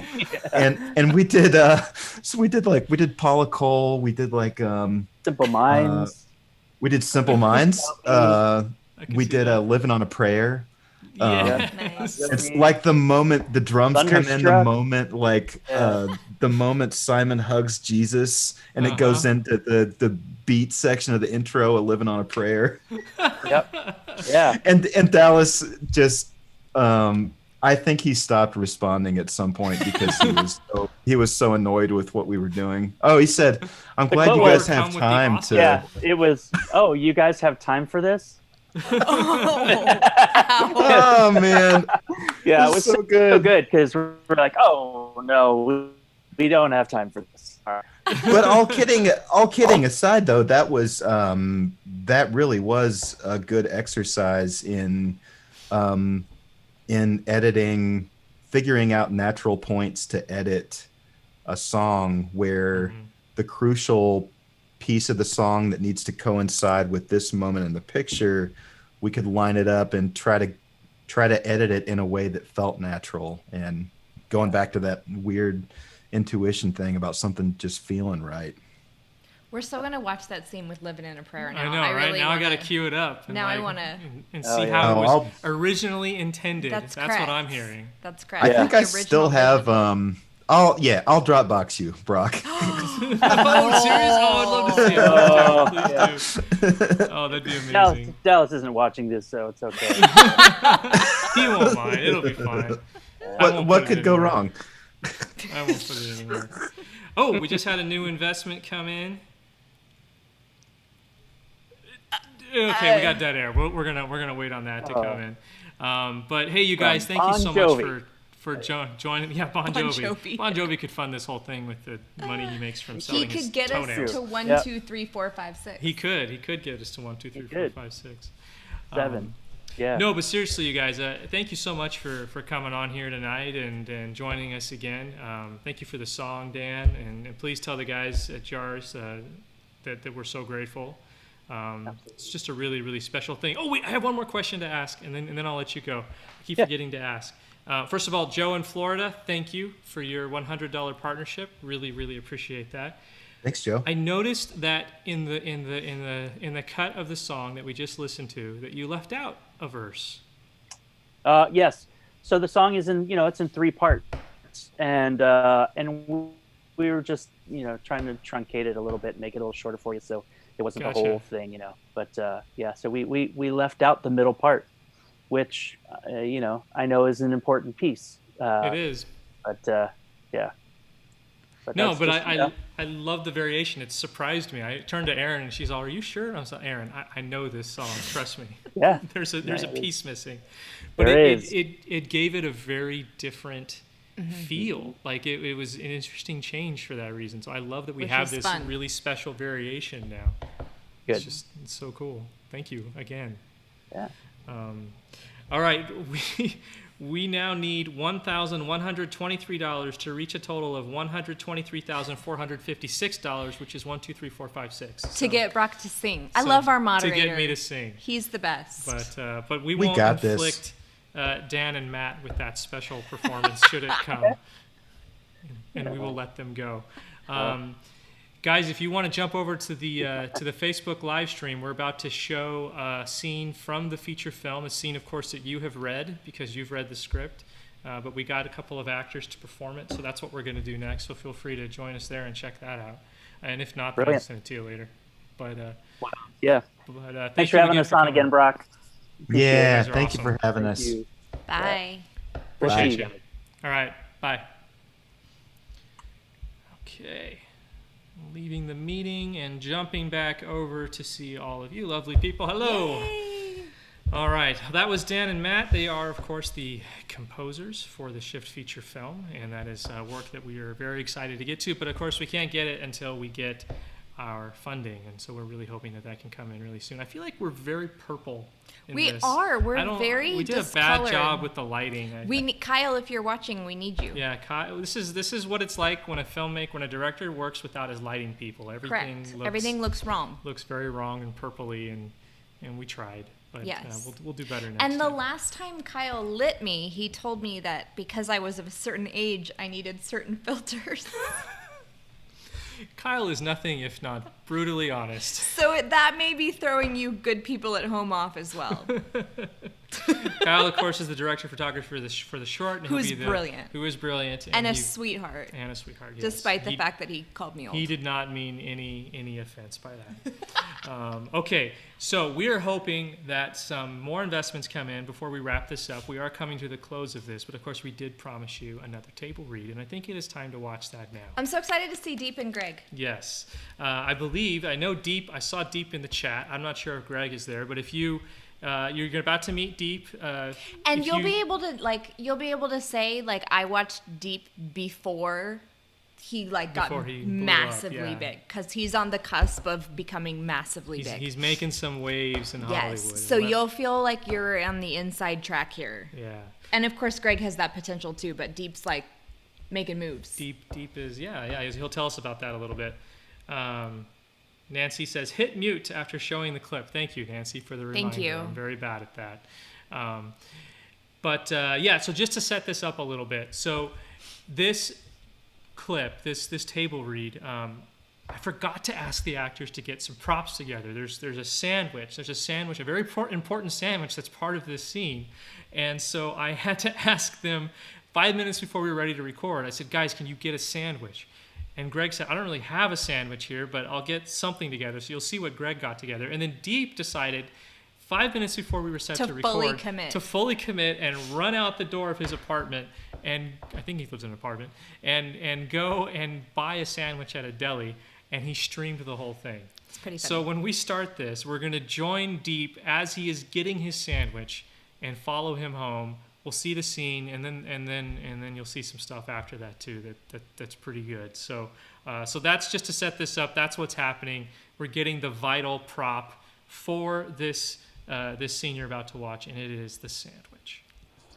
And we did we did Paula Cole, we did like Simple Minds. We did Simple Minds. We did Living on a Prayer. Nice. It's like the moment the drums come in, the moment like the moment Simon hugs Jesus, and it goes into the beat section of the intro of Living on a Prayer. Yep. Yeah. And Dallas just I think he stopped responding at some point because he was so annoyed with what we were doing. Oh, he said, "I'm glad you guys have time to." Yeah, it was. Oh, you guys have time for this? Oh man. Yeah, it was so good because we're like, oh no, we don't have time for this. All right. But all kidding aside, though, that was that really was a good exercise in editing, figuring out natural points to edit a song where the crucial piece of the song that needs to coincide with this moment in the picture, we could line it up and try to edit it in a way that felt natural. And going back to that weird intuition thing about something just feeling right. We're still going to watch that scene with Living in a Prayer now. I know, right? Really now I got to cue it up. Now I want to... And see how it was originally intended. That's what I'm hearing. That's correct. I think I still have... I'll Dropbox you, Brock. Oh, serious? Oh, I'd love to see it. Please do. Oh, that'd be amazing. Dallas isn't watching this, so it's okay. He won't mind. It'll be fine. What could go wrong? I won't put it anywhere. Oh, we just had a new investment come in. Okay, we got dead air. We're gonna wait on that to come in. But hey, you guys, thank you so much for joining. Yeah, Bon Jovi. Bon Jovi could fund this whole thing with the money he makes from selling his toenails. He could get us to 1, 2, 3, 4, 5, 6. He could get us to 1, 2, 3, 4, 5, 6. 7. Yeah. No, but seriously, you guys, thank you so much for coming on here tonight and joining us again. Thank you for the song, Dan, and please tell the guys at Jars that we're so grateful. It's just a really, really special thing. Oh, wait, I have one more question to ask, and then I'll let you go. I keep forgetting to ask. First of all, Joe in Florida, thank you for your $100 partnership. Really, really appreciate that. Thanks, Joe. I noticed that in the cut of the song that we just listened to, that you left out a verse. Yes. So the song is it's in 3 parts, and we were just trying to truncate it a little bit, make it a little shorter for you, so it wasn't the whole thing, But so we left out the middle part, which I know is an important piece. It is. But yeah. But I love the variation. It surprised me. I turned to Erin and she's all, "Are you sure?" I was like, "Erin, I know this song. Trust me." Yeah. there's a piece missing, but it gave it a very different feel. Like it was an interesting change for that reason. So I love that we have this really special variation now. Good. It's so cool. Thank you again. Yeah. All right, we now need $1,123 to reach a total of $123,456, which is 1, 2, 3, 4, 5, 6. To get Brock to sing. I love our moderator. To get me to sing. He's the best. But we won't inflict Dan and Matt with that special performance should it come, and we will let them go. Guys, if you want to jump over to the Facebook live stream, we're about to show a scene from the feature film, a scene, of course, that you have read because you've read the script. But we got a couple of actors to perform it, so that's what we're going to do next. So feel free to join us there and check that out. And if not, then I'll send it to you later. But yeah. Thanks for having us on again, Brock. Yeah, thank you for having us. Bye. Appreciate you. All right, bye. Okay. leaving the meeting and jumping back over to see all of you lovely people. Hello. Yay. All right, that was Dan and Matt. They are, of course, the composers for the Shift feature film, and that is work that we are very excited to get to. But of course, we can't get it until we get our funding, and so we're really hoping that can come in really soon. I feel like we're very purple in We this. are. We're very We did discolored. a bad job with the lighting. Kyle, if you're watching, we need you. Yeah, Kyle, this is what it's like when a director works without his lighting people. Everything looks wrong. Looks very wrong and purpley, and we tried. But yes. We'll do better next time. And the last time Kyle lit me, he told me that because I was of a certain age, I needed certain filters. Kyle is nothing if not brutally honest. So that may be throwing you good people at home off as well. Kyle, of course, is the director of photography for the short. And Who's brilliant. Who is brilliant. And a sweetheart. And a sweetheart, yes. Despite the fact that he called me old. He did not mean any offense by that. Okay, so we are hoping that some more investments come in before we wrap this up. We are coming to the close of this, but of course we did promise you another table read, and I think it is time to watch that now. I'm so excited to see Deep and Greg. Yes. I know Deep, I saw Deep in the chat. I'm not sure if Greg is there, but if you're about to meet Deep, and you'll be able to say like I watched Deep before he got massively big, because he's on the cusp of becoming massively big. He's making some waves in Hollywood. So you'll feel like you're on the inside track here. Yeah. And of course Greg has that potential too, but Deep's like making moves. Deep is he'll tell us about that a little bit. Nancy says, hit mute after showing the clip. Thank you, Nancy, for the reminder. Thank you. I'm very bad at that. So just to set this up a little bit. So this clip, this table read, I forgot to ask the actors to get some props together. There's a sandwich. A very important sandwich that's part of this scene. And so I had to ask them 5 minutes before we were ready to record. I said, guys, can you get a sandwich? And Greg said, I don't really have a sandwich here, but I'll get something together. So you'll see what Greg got together. And then Deep decided 5 minutes before we were set to record to fully commit and run out the door of his apartment, and I think he lives in an apartment, and go and buy a sandwich at a deli, and he streamed the whole thing. It's pretty funny. So when we start this, we're going to join Deep as he is getting his sandwich and follow him home. We'll see the scene, and then you'll see some stuff after that too. That's pretty good. So that's just to set this up. That's what's happening. We're getting the vital prop for this scene you're about to watch, and it is the sandwich.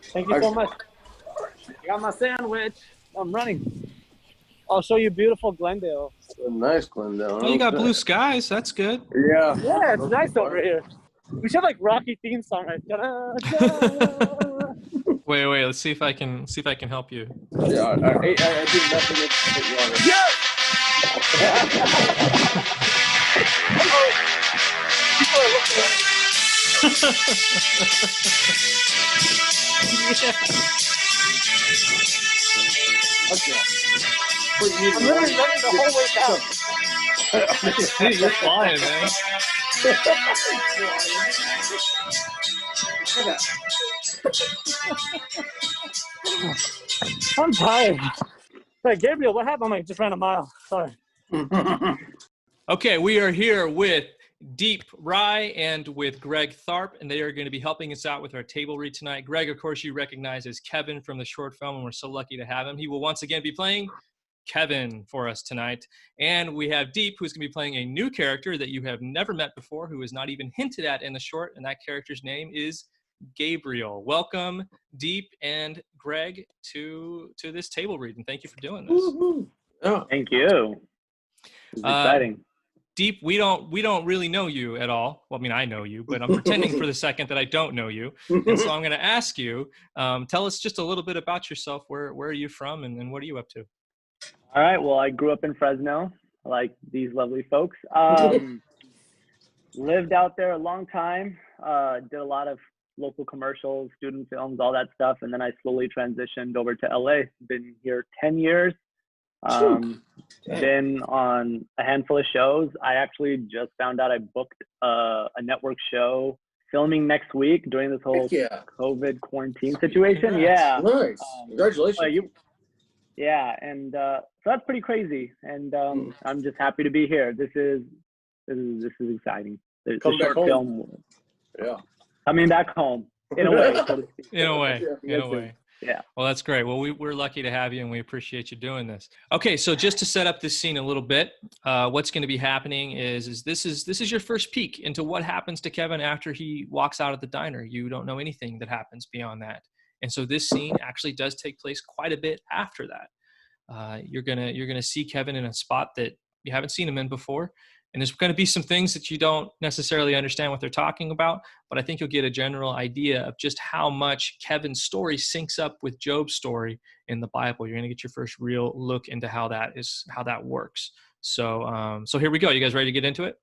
Thank you so much. I got my sandwich. I'm running. I'll show you beautiful Glendale. Nice Glendale. Oh, you got blue skies. That's good. Yeah. Yeah, it's nice over here. We should have like Rocky theme song. Right? Wait. Let's see if I can help you. Yeah, I did nothing to put you on it. Yeah. People are looking at Okay. I'm literally running the whole way down. You're flying, man. I'm tired. Hey, Gabriel, what happened? I just ran a mile. Sorry. Okay, we are here with Deep Rye and with Greg Tharp, and they are going to be helping us out with our table read tonight. Greg, of course, you recognize as Kevin from the short film, and we're so lucky to have him. He will once again be playing Kevin for us tonight. And we have Deep, who's going to be playing a new character that you have never met before, who is not even hinted at in the short, and that character's name is Gabriel. Welcome, Deep and Greg, to this table read, and thank you for doing this. Oh. Thank you. It's exciting. Deep, we don't really know you at all. Well, I mean, I know you, but I'm pretending for the second that I don't know you. And so I'm going to ask you, tell us just a little bit about yourself. Where are you from, and what are you up to? All right. Well, I grew up in Fresno, like these lovely folks. Lived out there a long time. Did a lot of local commercials, student films, all that stuff. And then I slowly transitioned over to LA. Been here 10 years. Been on a handful of shows. I actually just found out I booked a network show filming next week during this whole COVID quarantine situation. Congrats. Yeah. Nice. Congratulations. Yeah, and so that's pretty crazy. And I'm just happy to be here. This is exciting. The short film. Yeah. Coming back home in a way, so to speak. In a way. Yeah. Well, that's great. Well, we're lucky to have you, and we appreciate you doing this. Okay, so just to set up this scene a little bit, what's going to be happening is this is your first peek into what happens to Kevin after he walks out of the diner. You don't know anything that happens beyond that, and so this scene actually does take place quite a bit after that. You're gonna see Kevin in a spot that you haven't seen him in before. And there's going to be some things that you don't necessarily understand what they're talking about, but I think you'll get a general idea of just how much Kevin's story syncs up with Job's story in the Bible. You're going to get your first real look into how that works. So here we go. You guys ready to get into it?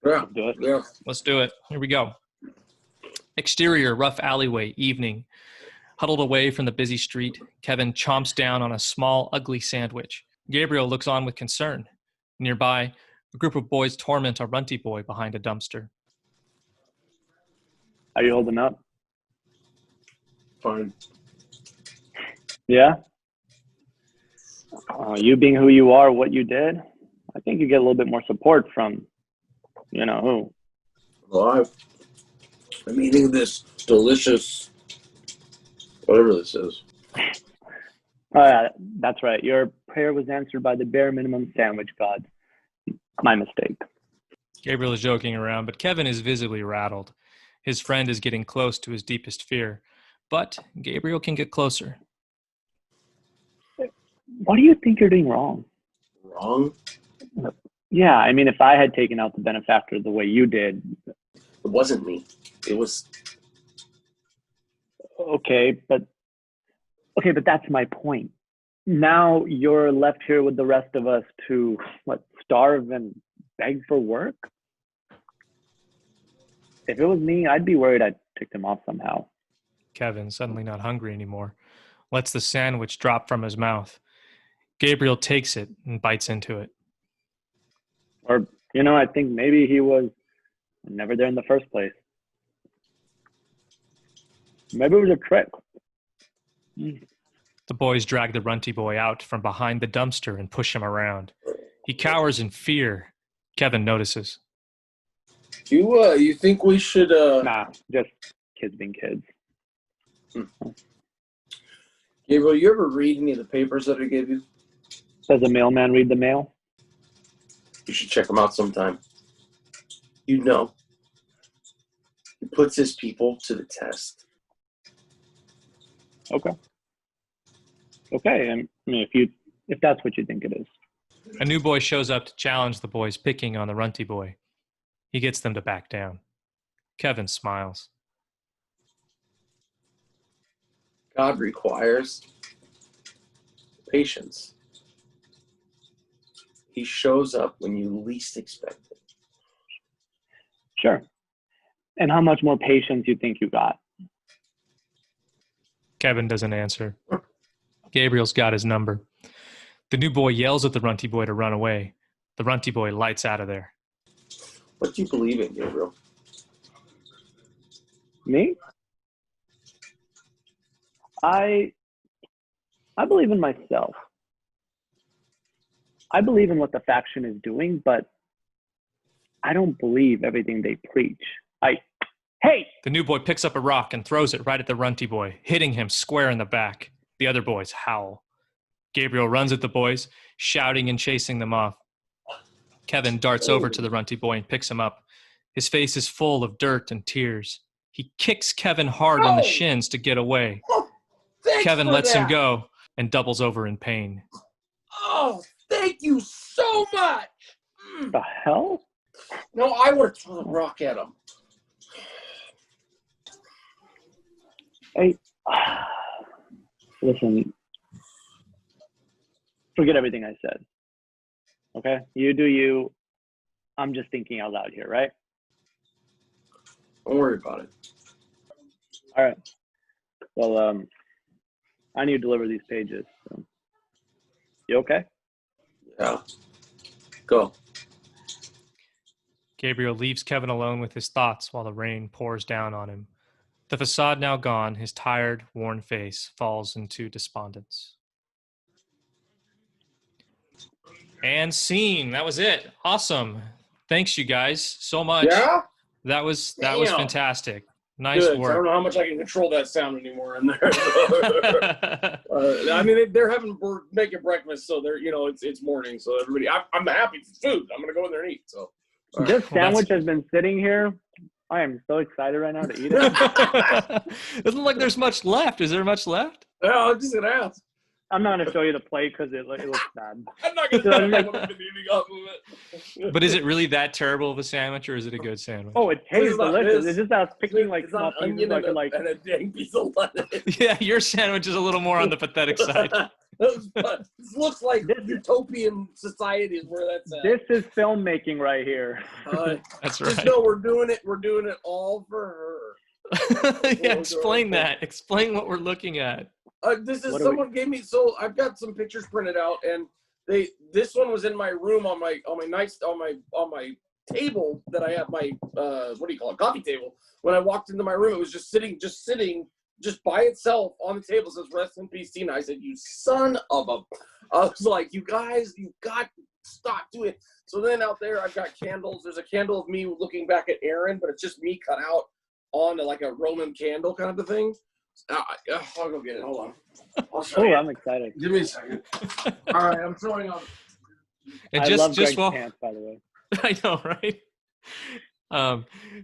Yeah. Yeah. Let's do it. Here we go. Exterior, rough alleyway, evening. Huddled away from the busy street, Kevin chomps down on a small, ugly sandwich. Gabriel looks on with concern. Nearby, a group of boys torment a runty boy behind a dumpster. How you holding up? Fine. Yeah? You being who you are, what you did, I think you get a little bit more support from, you know who. Well, I'm eating this delicious, whatever this is. Oh, yeah, that's right. Your prayer was answered by the bare minimum sandwich god. My mistake. Gabriel is joking around, but Kevin is visibly rattled. His friend is getting close to his deepest fear, but Gabriel can get closer. What do you think you're doing wrong? Wrong? Yeah, I mean, if I had taken out the benefactor the way you did. It wasn't me. It was. Okay, but that's my point. Now you're left here with the rest of us to, starve and beg for work? If it was me, I'd be worried I'd ticked him off somehow. Kevin, suddenly not hungry anymore, lets the sandwich drop from his mouth. Gabriel takes it and bites into it. Or, I think maybe he was never there in the first place. Maybe it was a trick. The boys drag the runty boy out from behind the dumpster and push him around. He cowers in fear. Kevin notices. You think we should Nah, just kids being kids. Gabriel, you ever read any of the papers that I gave you? Does a mailman read the mail? You should check them out sometime. He puts his people to the test. Okay. I mean, if that's what you think it is. A new boy shows up to challenge the boys picking on the runty boy. He gets them to back down. Kevin smiles. God requires patience. He shows up when you least expect it. Sure. And how much more patience you think you got? Kevin doesn't answer. Gabriel's got his number. The new boy yells at the runty boy to run away. The runty boy lights out of there. What do you believe in, Gabriel? Me? I believe in myself. I believe in what the faction is doing, but I don't believe everything they preach. Hey! The new boy picks up a rock and throws it right at the runty boy, hitting him square in the back. The other boys howl. Gabriel runs at the boys, shouting and chasing them off. Kevin darts over to the runty boy and picks him up. His face is full of dirt and tears. He kicks Kevin hard on the shins to get away. Kevin lets him go and doubles over in pain. Oh, thank you so much. The hell? No, I would have thrown a rock at him. Hey, listen, forget everything I said. Okay? You do you. I'm just thinking out loud here, right? Don't worry about it. All right. Well, I need to deliver these pages. So. You okay? Yeah. Go. Gabriel leaves Kevin alone with his thoughts while the rain pours down on him. The facade now gone, his tired, worn face falls into despondence. And scene. That was it. Awesome. Thanks, you guys, so much. Yeah? That was Damn. fantastic. Nice Good. work. I don't know how much I can control that sound anymore in there. I mean, we're making breakfast, so they're, it's morning, so everybody. I'm happy for food. I'm gonna go in there and eat. So this sandwich has been sitting here. I am so excited right now to eat it. Doesn't look like there's much left. Is there much left? I'm just gonna ask. I'm not gonna show you the plate because it looks bad. I'm not gonna tell you what I've been eating off of it. But is it really that terrible of a sandwich, or is it a good sandwich? Oh, it tastes delicious. It's just I was picking like small pieces so I could and a dang piece of lettuce. Yeah, your sandwich is a little more on the pathetic side. This looks like utopian society is where that's at. This is filmmaking right here. That's right. Just know we're doing it all for her. Yeah, explain that. Explain what we're looking at. This is someone gave me. So I've got some pictures printed out, and this one was in my room on my table that I have my coffee table. When I walked into my room, it was just sitting by itself on the table. It says "Rest in peace, Tina." I said, "You son of a!" I was like, "You guys, you got to stop doing it." So then out there, I've got candles. There's a candle of me looking back at Aaron, but it's just me cut out on like a Roman candle kind of a thing. I'll go get it. Hold on. I'm excited. Give me a second. All right, I'm throwing on. And I love Greg's pants, by the way. I know, right?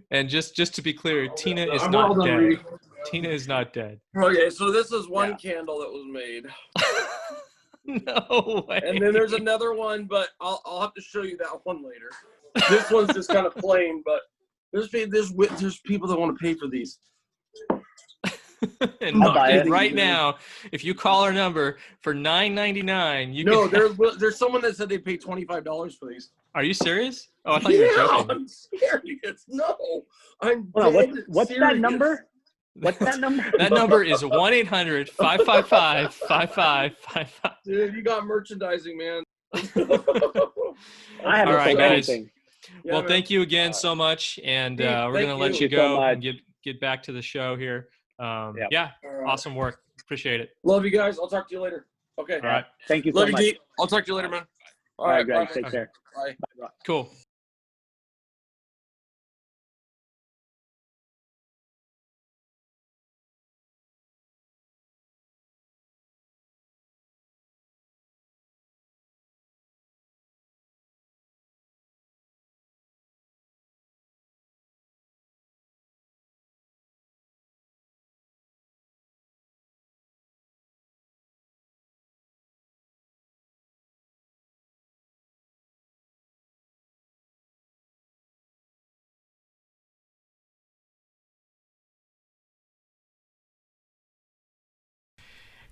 And just to be clear, Tina is not dead. Tina is not dead. Okay, so this is one candle that was made. No way. And then there's another one, but I'll have to show you that one later. This one's just kind of plain, but there's people that want to pay for these. And right now, if you call our number for $9.99, you can... there's someone that said they paid $25 for these. Are you serious? Oh, I thought you were joking. I'm serious. No, I'm. What's that number? What's that number? That number is 1-800-555-5555. Dude, you got merchandising, man. I haven't sold anything. Well, thank you again so much, and we're gonna let you go and get back to the show here. Yeah, awesome work. Appreciate it. Love you guys. I'll talk to you later. Okay. All right. Thank you so much. Love you, Dee. I'll talk to you later, man. All right, Greg. Take care. Bye. Bye. Cool.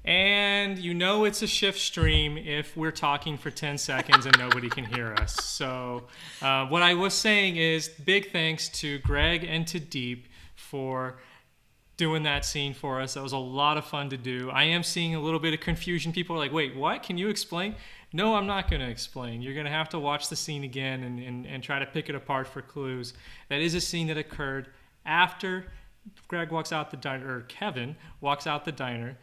And you know it's a shift stream if we're talking for 10 seconds and nobody can hear us. So what I was saying is big thanks to Greg and to Deep for doing that scene for us. That was a lot of fun to do. I am seeing a little bit of confusion. People are like, wait, what? Can you explain? No, I'm not going to explain. You're going to have to watch the scene again and try to pick it apart for clues. That is a scene that occurred after Greg walks out the diner, or Kevin walks out the diner.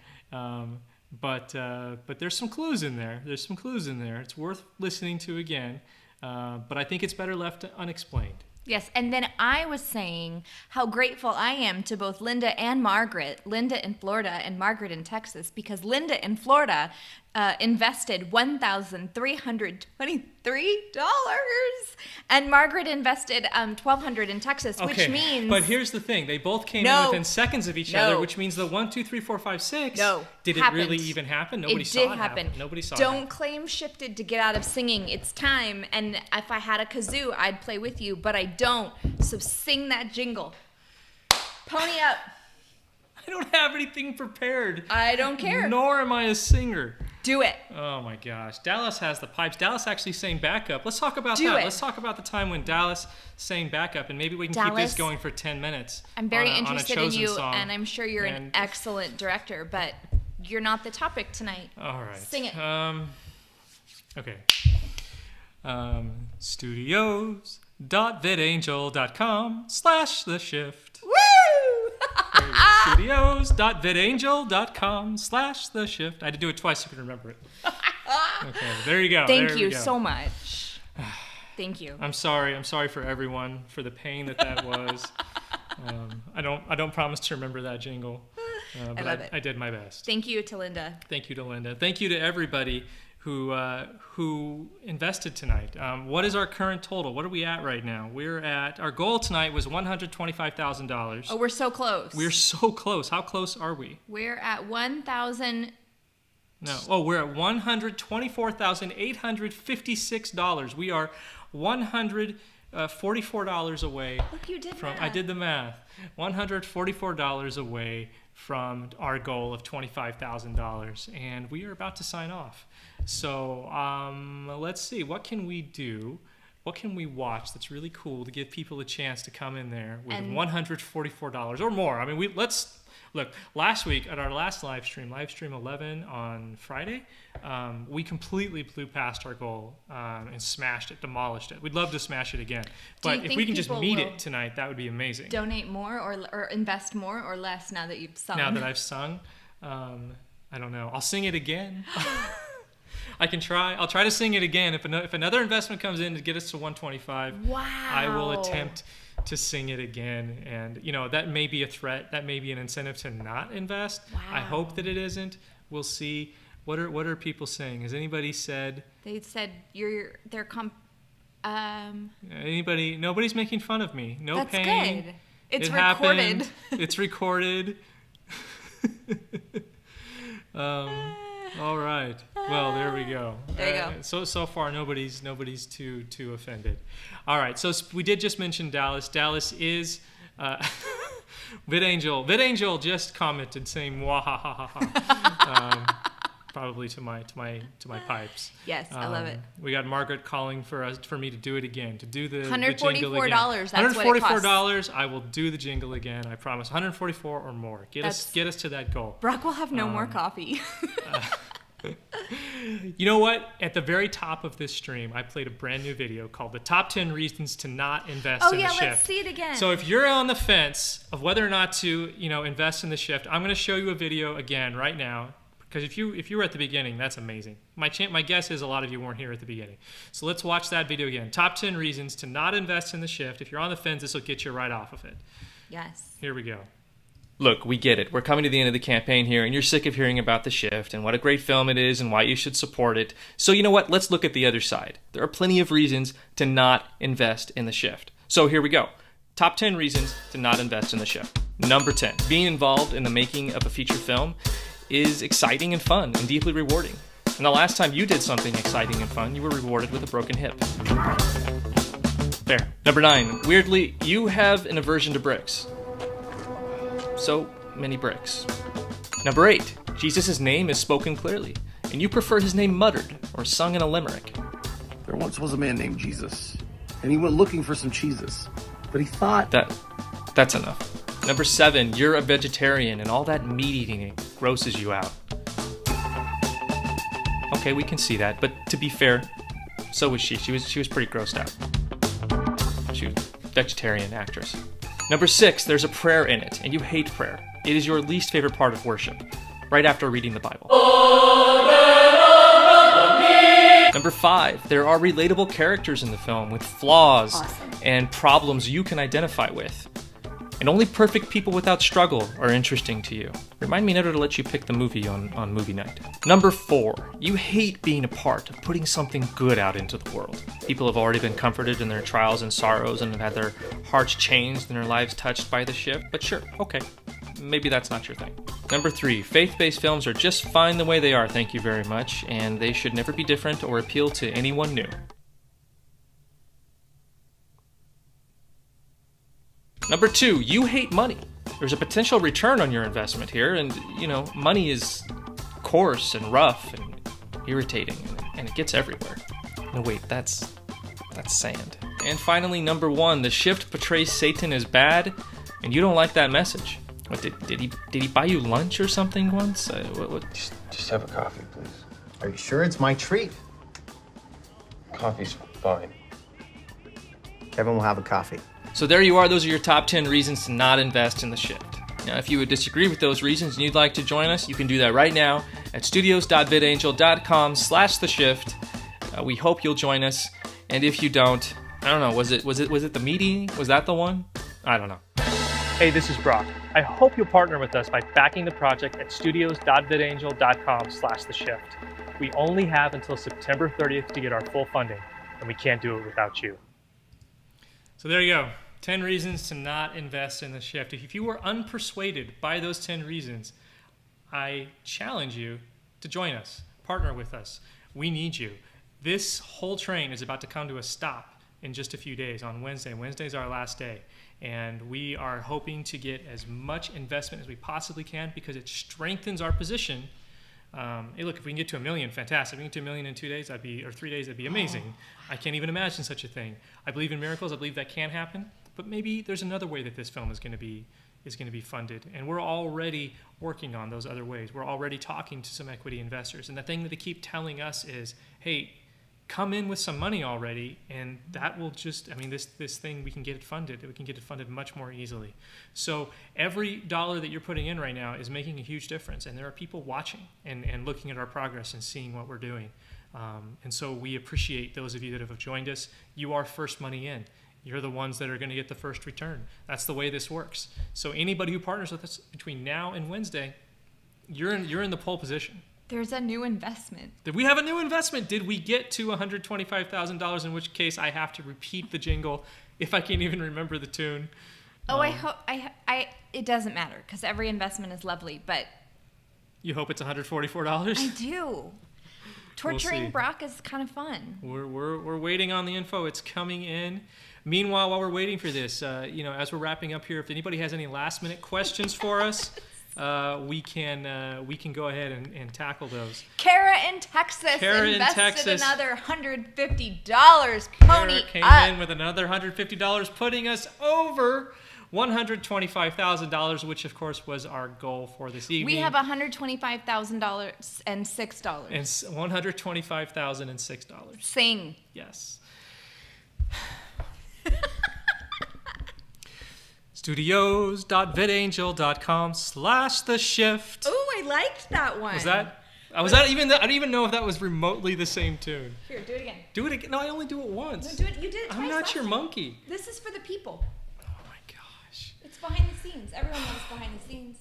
But there's some clues in there. It's worth listening to again. But I think it's better left unexplained. Yes, and then I was saying how grateful I am to both Linda and Margaret, Linda in Florida and Margaret in Texas, because Linda in Florida invested $1,323, and Margaret invested $1,200 in Texas, which means. But here's the thing: they both came in within seconds of each other, which means the 1, 2, 3, 4, 5, 6. Did it really even happen? Nobody saw it happen. Nobody saw it. Don't claim shifted to get out of singing. It's time, and if I had a kazoo, I'd play with you, but I don't. So sing that jingle. Pony up. I don't have anything prepared. I don't care. Nor am I a singer. Do it. Oh my gosh. Dallas has the pipes. Dallas actually sang backup. Let's talk about that. Let's talk about the time when Dallas sang backup, and maybe we can keep this going for 10 minutes. I'm very interested in you, and I'm sure you're an excellent director, but you're not the topic tonight. All right. Sing it. Okay. Studios.vidangel.com/theshift. Woo! Studios.vidangel.com/theshift. I had to do it twice so you can remember it. Okay, there you go. Thank you so much. Thank you. I'm sorry for everyone for the pain that was. I don't promise to remember that jingle, but I did my best. Thank you to Linda. Thank you to Linda. Thank you to everybody who invested tonight. What is our current total? What are we at right now? Our goal tonight was $125,000. Oh, we're so close. We're so close. How close are we? We're at 1,000. No. Oh, we're at $124,856. We are $144 away. Look, you did from. math. I did the math. $144 away from our goal of $25,000, and we are about to sign off. So let's see. What can we do? What can we watch that's really cool to give people a chance to come in there with $144 or more? I mean, let's look. Last week at our last Livestream 11 on Friday, we completely blew past our goal and smashed it, demolished it. We'd love to smash it again, but if we can just meet it tonight, that would be amazing. Donate more or invest more or less now that you've sung? Now that I've sung, I don't know. I'll sing it again. I can try. I'll try to sing it again. If another investment comes in to get us to 125, wow. I will attempt to sing it again. And that may be a threat. That may be an incentive to not invest. Wow. I hope that it isn't. We'll see. What are people saying? Has anybody said? They said Anybody? Nobody's making fun of me. No that's pain. Good. It's recorded. Happened. It's recorded. All right. Well, there we go. There you go. So far, nobody's too offended. All right. So we did just mention Dallas. Dallas is VidAngel. VidAngel just commented saying "wahahaha," probably to my pipes. Yes, I love it. We got Margaret calling for me to do it again, to do the $144. jingle again. That's what it costs. $144. I will do the jingle again. I promise. 144 or more. Get us to that goal. Brock will have no more coffee. You know what? At the very top of this stream, I played a brand new video called "The Top 10 Reasons to Not Invest in the Shift." Oh yeah, let's see it again. So if you're on the fence of whether or not to, invest in the Shift, I'm going to show you a video again right now. Because if you were at the beginning, that's amazing. My guess is a lot of you weren't here at the beginning. So let's watch that video again. Top 10 reasons to not invest in the Shift. If you're on the fence, this will get you right off of it. Yes. Here we go. Look, we get it. We're coming to the end of the campaign here, and you're sick of hearing about The Shift and what a great film it is and why you should support it. So you know what? Let's look at the other side. There are plenty of reasons to not invest in The Shift. So here we go. Top 10 reasons to not invest in The Shift. Number 10. Being involved in the making of a feature film is exciting and fun and deeply rewarding. And the last time you did something exciting and fun, you were rewarded with a broken hip. Fair. Number 9. Weirdly, you have an aversion to bricks. So many bricks. Number 8. Jesus' name is spoken clearly, and you prefer his name muttered or sung in a limerick. There once was a man named Jesus, and he went looking for some cheeses, but he thought... That's enough. Number 7, you're a vegetarian and all that meat eating grosses you out. Okay, we can see that, but to be fair, so was she. She was pretty grossed out. She was a vegetarian actress. Number 6, there's a prayer in it, and you hate prayer. It is your least favorite part of worship, right after reading the Bible. Number 5, there are relatable characters in the film with flaws and problems you can identify with. And only perfect people without struggle are interesting to you. Remind me never to let you pick the movie on movie night. Number 4, you hate being a part of putting something good out into the world. People have already been comforted in their trials and sorrows and have had their hearts changed and their lives touched by the Shift, but sure, okay. Maybe that's not your thing. Number 3, faith-based films are just fine the way they are, thank you very much, and they should never be different or appeal to anyone new. Number 2, you hate money. There's a potential return on your investment here, and, money is coarse and rough and irritating, and it gets everywhere. No, wait, that's sand. And finally, number 1, the Shift portrays Satan as bad, and you don't like that message. What, did he buy you lunch or something once? What? Just have a coffee, please. Are you sure it's my treat? Coffee's fine. Kevin will have a coffee. So there you are. Those are your top 10 reasons to not invest in the Shift. Now, if you would disagree with those reasons and you'd like to join us, you can do that right now at studios.vidangel.com/theshift. We hope you'll join us. And if you don't, I don't know, was it the meeting? Was that the one? I don't know. Hey, this is Brock. I hope you'll partner with us by backing the project at studios.vidangel.com/theshift. We only have until September 30th to get our full funding, and we can't do it without you. So there you go. 10 reasons to not invest in the shift. If you were unpersuaded by those 10 reasons, I challenge you to join us, partner with us. We need you. This whole train is about to come to a stop in just a few days on Wednesday. Wednesday's our last day. And we are hoping to get as much investment as we possibly can because it strengthens our position. Hey, look, if we can get to 1 million, fantastic. If we can get to 1 million in 2 days, or 3 days, that'd be amazing. I can't even imagine such a thing. I believe in miracles. I believe that can happen. But maybe there's another way that this film is going to be funded. And we're already working on those other ways. We're already talking to some equity investors. And the thing that they keep telling us is, hey, come in with some money already, and that will just, this thing, we can get it funded. We can get it funded much more easily. So every dollar that you're putting in right now is making a huge difference, and there are people watching and looking at our progress and seeing what we're doing. And so we appreciate those of you that have joined us. You are first money in. You're the ones that are going to get the first return. That's the way this works. So anybody who partners with us between now and Wednesday, you're in the pole position. There's a new investment. Did we have a new investment? Did we get to $125,000? In which case, I have to repeat the jingle if I can't even remember the tune. Oh, I hope it doesn't matter because every investment is lovely. But you hope it's $144? I do. Torturing Brock is kind of fun. We're waiting on the info. It's coming in. Meanwhile, while we're waiting for this, as we're wrapping up here, if anybody has any last minute questions for us. We can go ahead and tackle those. Kara in Texas invested another $150. Pony Kara came up. in with another $150, putting us over $125,000, which of course was our goal for this evening. We have $125,000 and $6. And $125,006. Sing. Yes. Studios.vidangel.com/theshift. Oh, I liked that one. Was that even? I don't even know if that was remotely the same tune. Here, do it again. Do it again. No, I only do it once. No, do it. You did it twice. I'm not your monkey. This is for the people. Oh my gosh. It's behind the scenes. Everyone knows behind the scenes.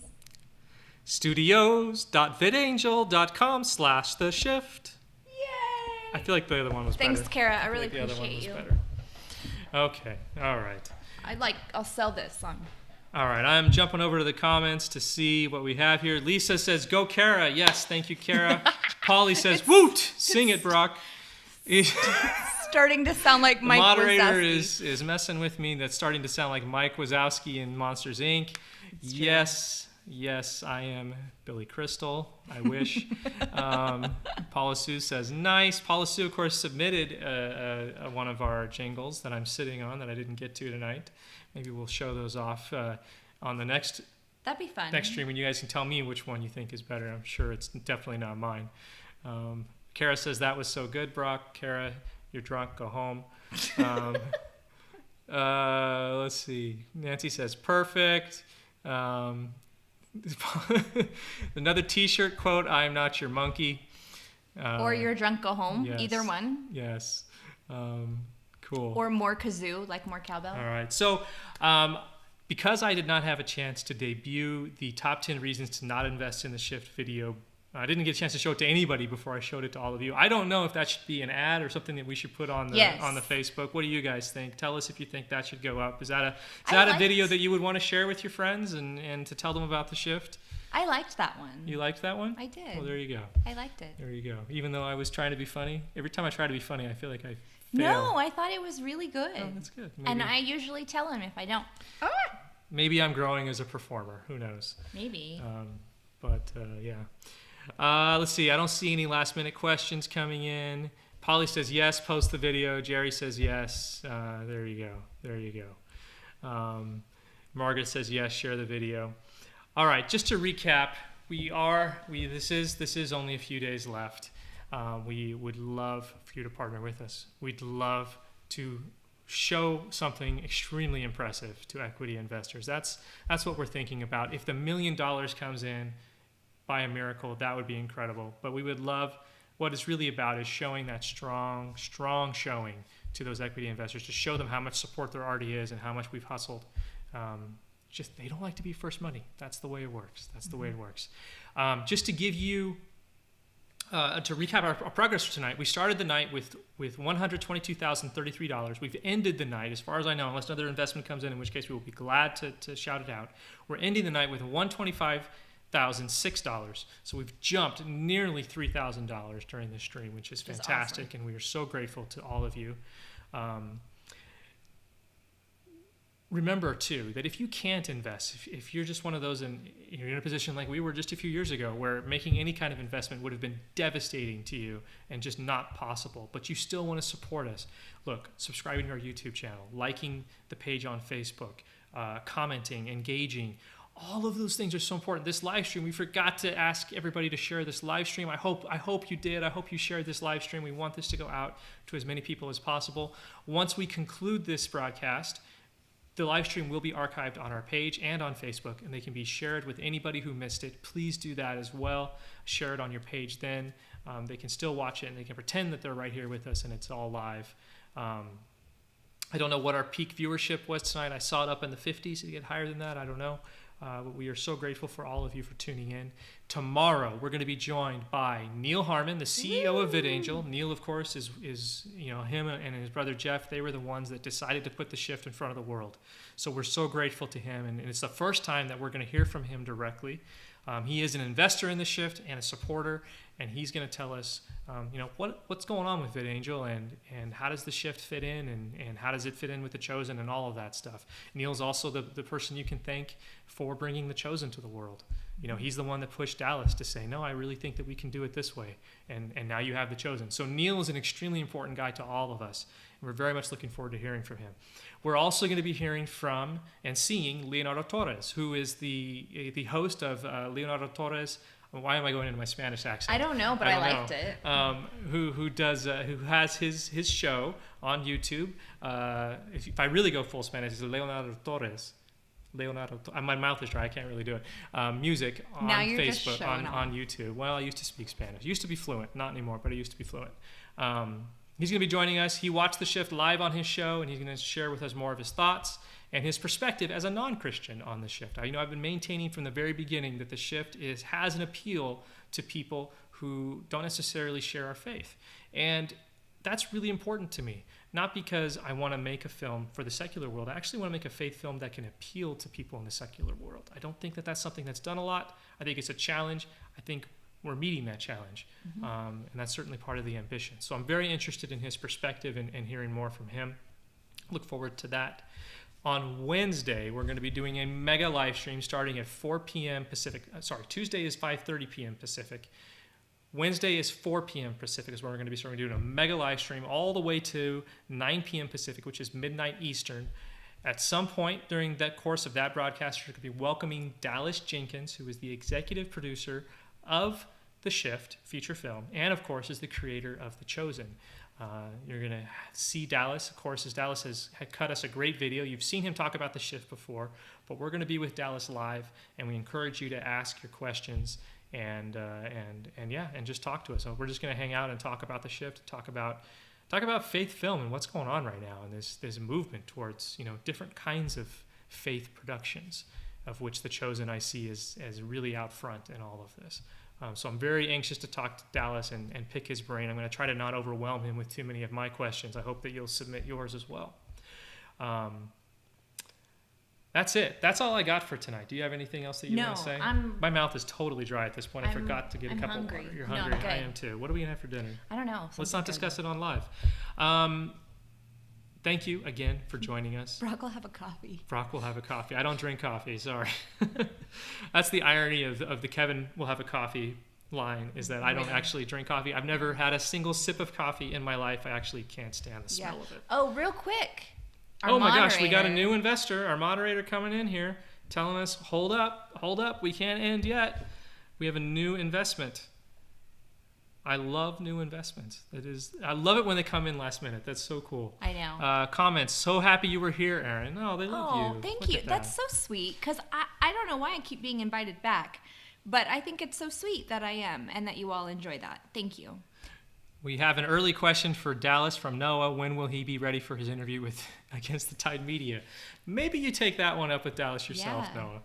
Studios.vidangel.com/theshift. Yay! I feel like the other one was better. Thanks, Kara. I really appreciate you. Better. Okay. All right. I'll sell this song. All right, I'm jumping over to the comments to see what we have here. Lisa says, "Go Kara." Yes, thank you, Kara. Polly says, "Woot! Sing it, Brock." Starting to sound like Mike Wazowski. The moderator is messing with me. That's starting to sound like Mike Wazowski in Monsters, Inc. Yes, I am Billy Crystal. I wish. Paula Sue says, "Nice." Paula Sue, of course, submitted one of our jingles that I'm sitting on that I didn't get to tonight. Maybe we'll show those off on the next. That'd be fun. Next stream, when you guys can tell me which one you think is better. I'm sure it's definitely not mine. Kara says, "That was so good, Brock." Kara, you're drunk. Go home. Let's see. Nancy says, "Perfect." Another T-shirt quote: "I am not your monkey." Or "You're drunk, go home." Yes, either one. Yes. Cool. Or more kazoo, like more cowbell. All right. So, because I did not have a chance to debut the top 10 reasons to not invest in the shift video, I didn't get a chance to show it to anybody before I showed it to all of you. I don't know if that should be an ad or something that we should put on the Facebook. What do you guys think? Tell us if you think that should go up. Is that a video that you would want to share with your friends and to tell them about the shift? I liked that one. You liked that one? I did. Well, there you go. I liked it. There you go. Even though I was trying to be funny, every time I try to be funny, I feel like I fail. No, I thought it was really good. Oh, that's good. Maybe. And I usually tell him if I don't. Maybe I'm growing as a performer. Who knows? Maybe. Yeah. Let's see. I don't see any last minute questions coming in. Polly says yes, post the video. Jerry says yes. There you go. Margaret says yes, share the video. All right, just to recap, this is only a few days left. We would love for you to partner with us. We'd love to show something extremely impressive to equity investors. That's what we're thinking about. If the $1 million comes in by a miracle, that would be incredible. But we would love, what it's really about is showing that strong showing to those equity investors, to show them how much support there already is and how much we've hustled. Just they don't like to be first money. That's the way it works. Just to give you, to recap our progress for tonight, we started the night with $122,033. We've ended the night, as far as I know, unless another investment comes in which case we will be glad to shout it out. We're ending the night with $125,006. So we've jumped nearly $3,000 during this stream, which is fantastic, awesome. And we are so grateful to all of you. Remember, too, that if you can't invest, if you're just one of those, you're in a position like we were just a few years ago, where making any kind of investment would have been devastating to you and just not possible, but you still want to support us, look, subscribing to our YouTube channel, liking the page on Facebook, commenting, engaging, all of those things are so important. This live stream, we forgot to ask everybody to share this live stream. I hope you did. I hope you shared this live stream. We want this to go out to as many people as possible. Once we conclude this broadcast, the live stream will be archived on our page and on Facebook, and they can be shared with anybody who missed it. Please do that as well. Share it on your page then. They can still watch it, and they can pretend that they're right here with us, and it's all live. I don't know what our peak viewership was tonight. I saw it up in the 50s. Did it get higher than that? I don't know. But we are so grateful for all of you for tuning in. Tomorrow, we're going to be joined by Neil Harmon, the CEO of VidAngel. Neil, of course, is him and his brother Jeff. They were the ones that decided to put the shift in front of the world. So we're so grateful to him, and it's the first time that we're going to hear from him directly. He is an investor in the shift and a supporter, and he's going to tell us, what's going on with VidAngel and how does the shift fit in and how does it fit in with the Chosen and all of that stuff. Neil's also the person you can thank for bringing the Chosen to the world. He's the one that pushed Dallas to say, no, I really think that we can do it this way. And now you have the Chosen. So Neil is an extremely important guy to all of us. And we're very much looking forward to hearing from him. We're also going to be hearing from and seeing Leonardo Torres, who is the host of Leonardo Torres. Why am I going into my Spanish accent? I don't know, but I liked it. Who has his show on YouTube. If I really go full Spanish, it's Leonardo Torres. My mouth is dry. I can't really do it. Music on Facebook, on YouTube. Well, I used to speak Spanish. Used to be fluent. Not anymore, but I used to be fluent. He's going to be joining us. He watched the shift live on his show, and he's going to share with us more of his thoughts and his perspective as a non-Christian on the shift. I've been maintaining from the very beginning that the shift has an appeal to people who don't necessarily share our faith. And that's really important to me. Not because I want to make a film for the secular world. I actually want to make a faith film that can appeal to people in the secular world. I don't think that that's something that's done a lot. I think it's a challenge. I think we're meeting that challenge. And that's certainly part of the ambition. So I'm very interested in his perspective and hearing more from him. Look forward to that. On Wednesday, we're going to be doing a mega live stream starting at 4 p.m. Pacific. Tuesday is 5:30 p.m. Pacific. Wednesday is 4 p.m. Pacific is where we're going to be starting doing a mega live stream all the way to 9 p.m. Pacific, which is midnight Eastern. At some point during that course of that broadcast, we're going to be welcoming Dallas Jenkins, who is the executive producer of The Shift feature film, and of course is the creator of The Chosen. You're going to see Dallas, of course, as Dallas had cut us a great video. You've seen him talk about The Shift before, but we're going to be with Dallas live, and we encourage you to ask your questions and just talk to us. So we're just going to hang out and talk about The Shift, talk about faith film and what's going on right now, and this movement towards different kinds of faith productions, of which The Chosen I see as really out front in all of this. So I'm very anxious to talk to Dallas and pick his brain. I'm going to try to not overwhelm him with too many of my questions. I hope that you'll submit yours as well. That's it. That's all I got for tonight. Do you have anything else that you want to say? My mouth is totally dry at this point. I forgot to get a cup of water. You're hungry. I am too. What are we going to have for dinner? I don't know. Let's not discuss it on live. Thank you again for joining us. Brock will have a coffee. Brock will have a coffee. I don't drink coffee, sorry. That's the irony of the Kevin will have a coffee line, is that I don't actually drink coffee. I've never had a single sip of coffee in my life. I actually can't stand the smell of it. Oh, real quick. Oh my gosh, we got a new investor, our moderator coming in here, telling us, hold up, we can't end yet. We have a new investment. I love new investments. I love it when they come in last minute. That's so cool. I know. Comments. So happy you were here, Aaron. Oh, they love you. Oh, thank Look you. at that. That's so sweet. Because I don't know why I keep being invited back. But I think it's so sweet that I am and that you all enjoy that. Thank you. We have an early question for Dallas from Noah. When will he be ready for his interview against the Tide Media? Maybe you take that one up with Dallas yourself, Noah.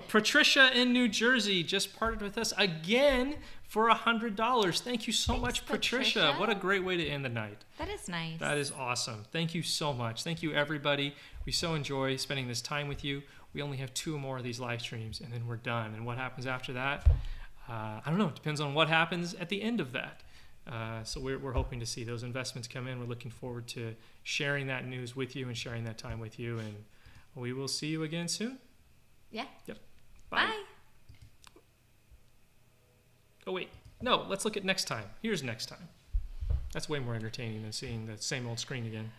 Patricia in New Jersey just partnered with us again for $100. Thank you so much, Patricia. What a great way to end the night. That is nice. That is awesome. Thank you so much. Thank you, everybody. We so enjoy spending this time with you. We only have 2 more of these live streams, and then we're done. And what happens after that? I don't know. It depends on what happens at the end of that. So we're hoping to see those investments come in. We're looking forward to sharing that news with you and sharing that time with you. And we will see you again soon. Yeah. Yep. Bye. Oh, wait. No, let's look at next time. Here's next time. That's way more entertaining than seeing the same old screen again.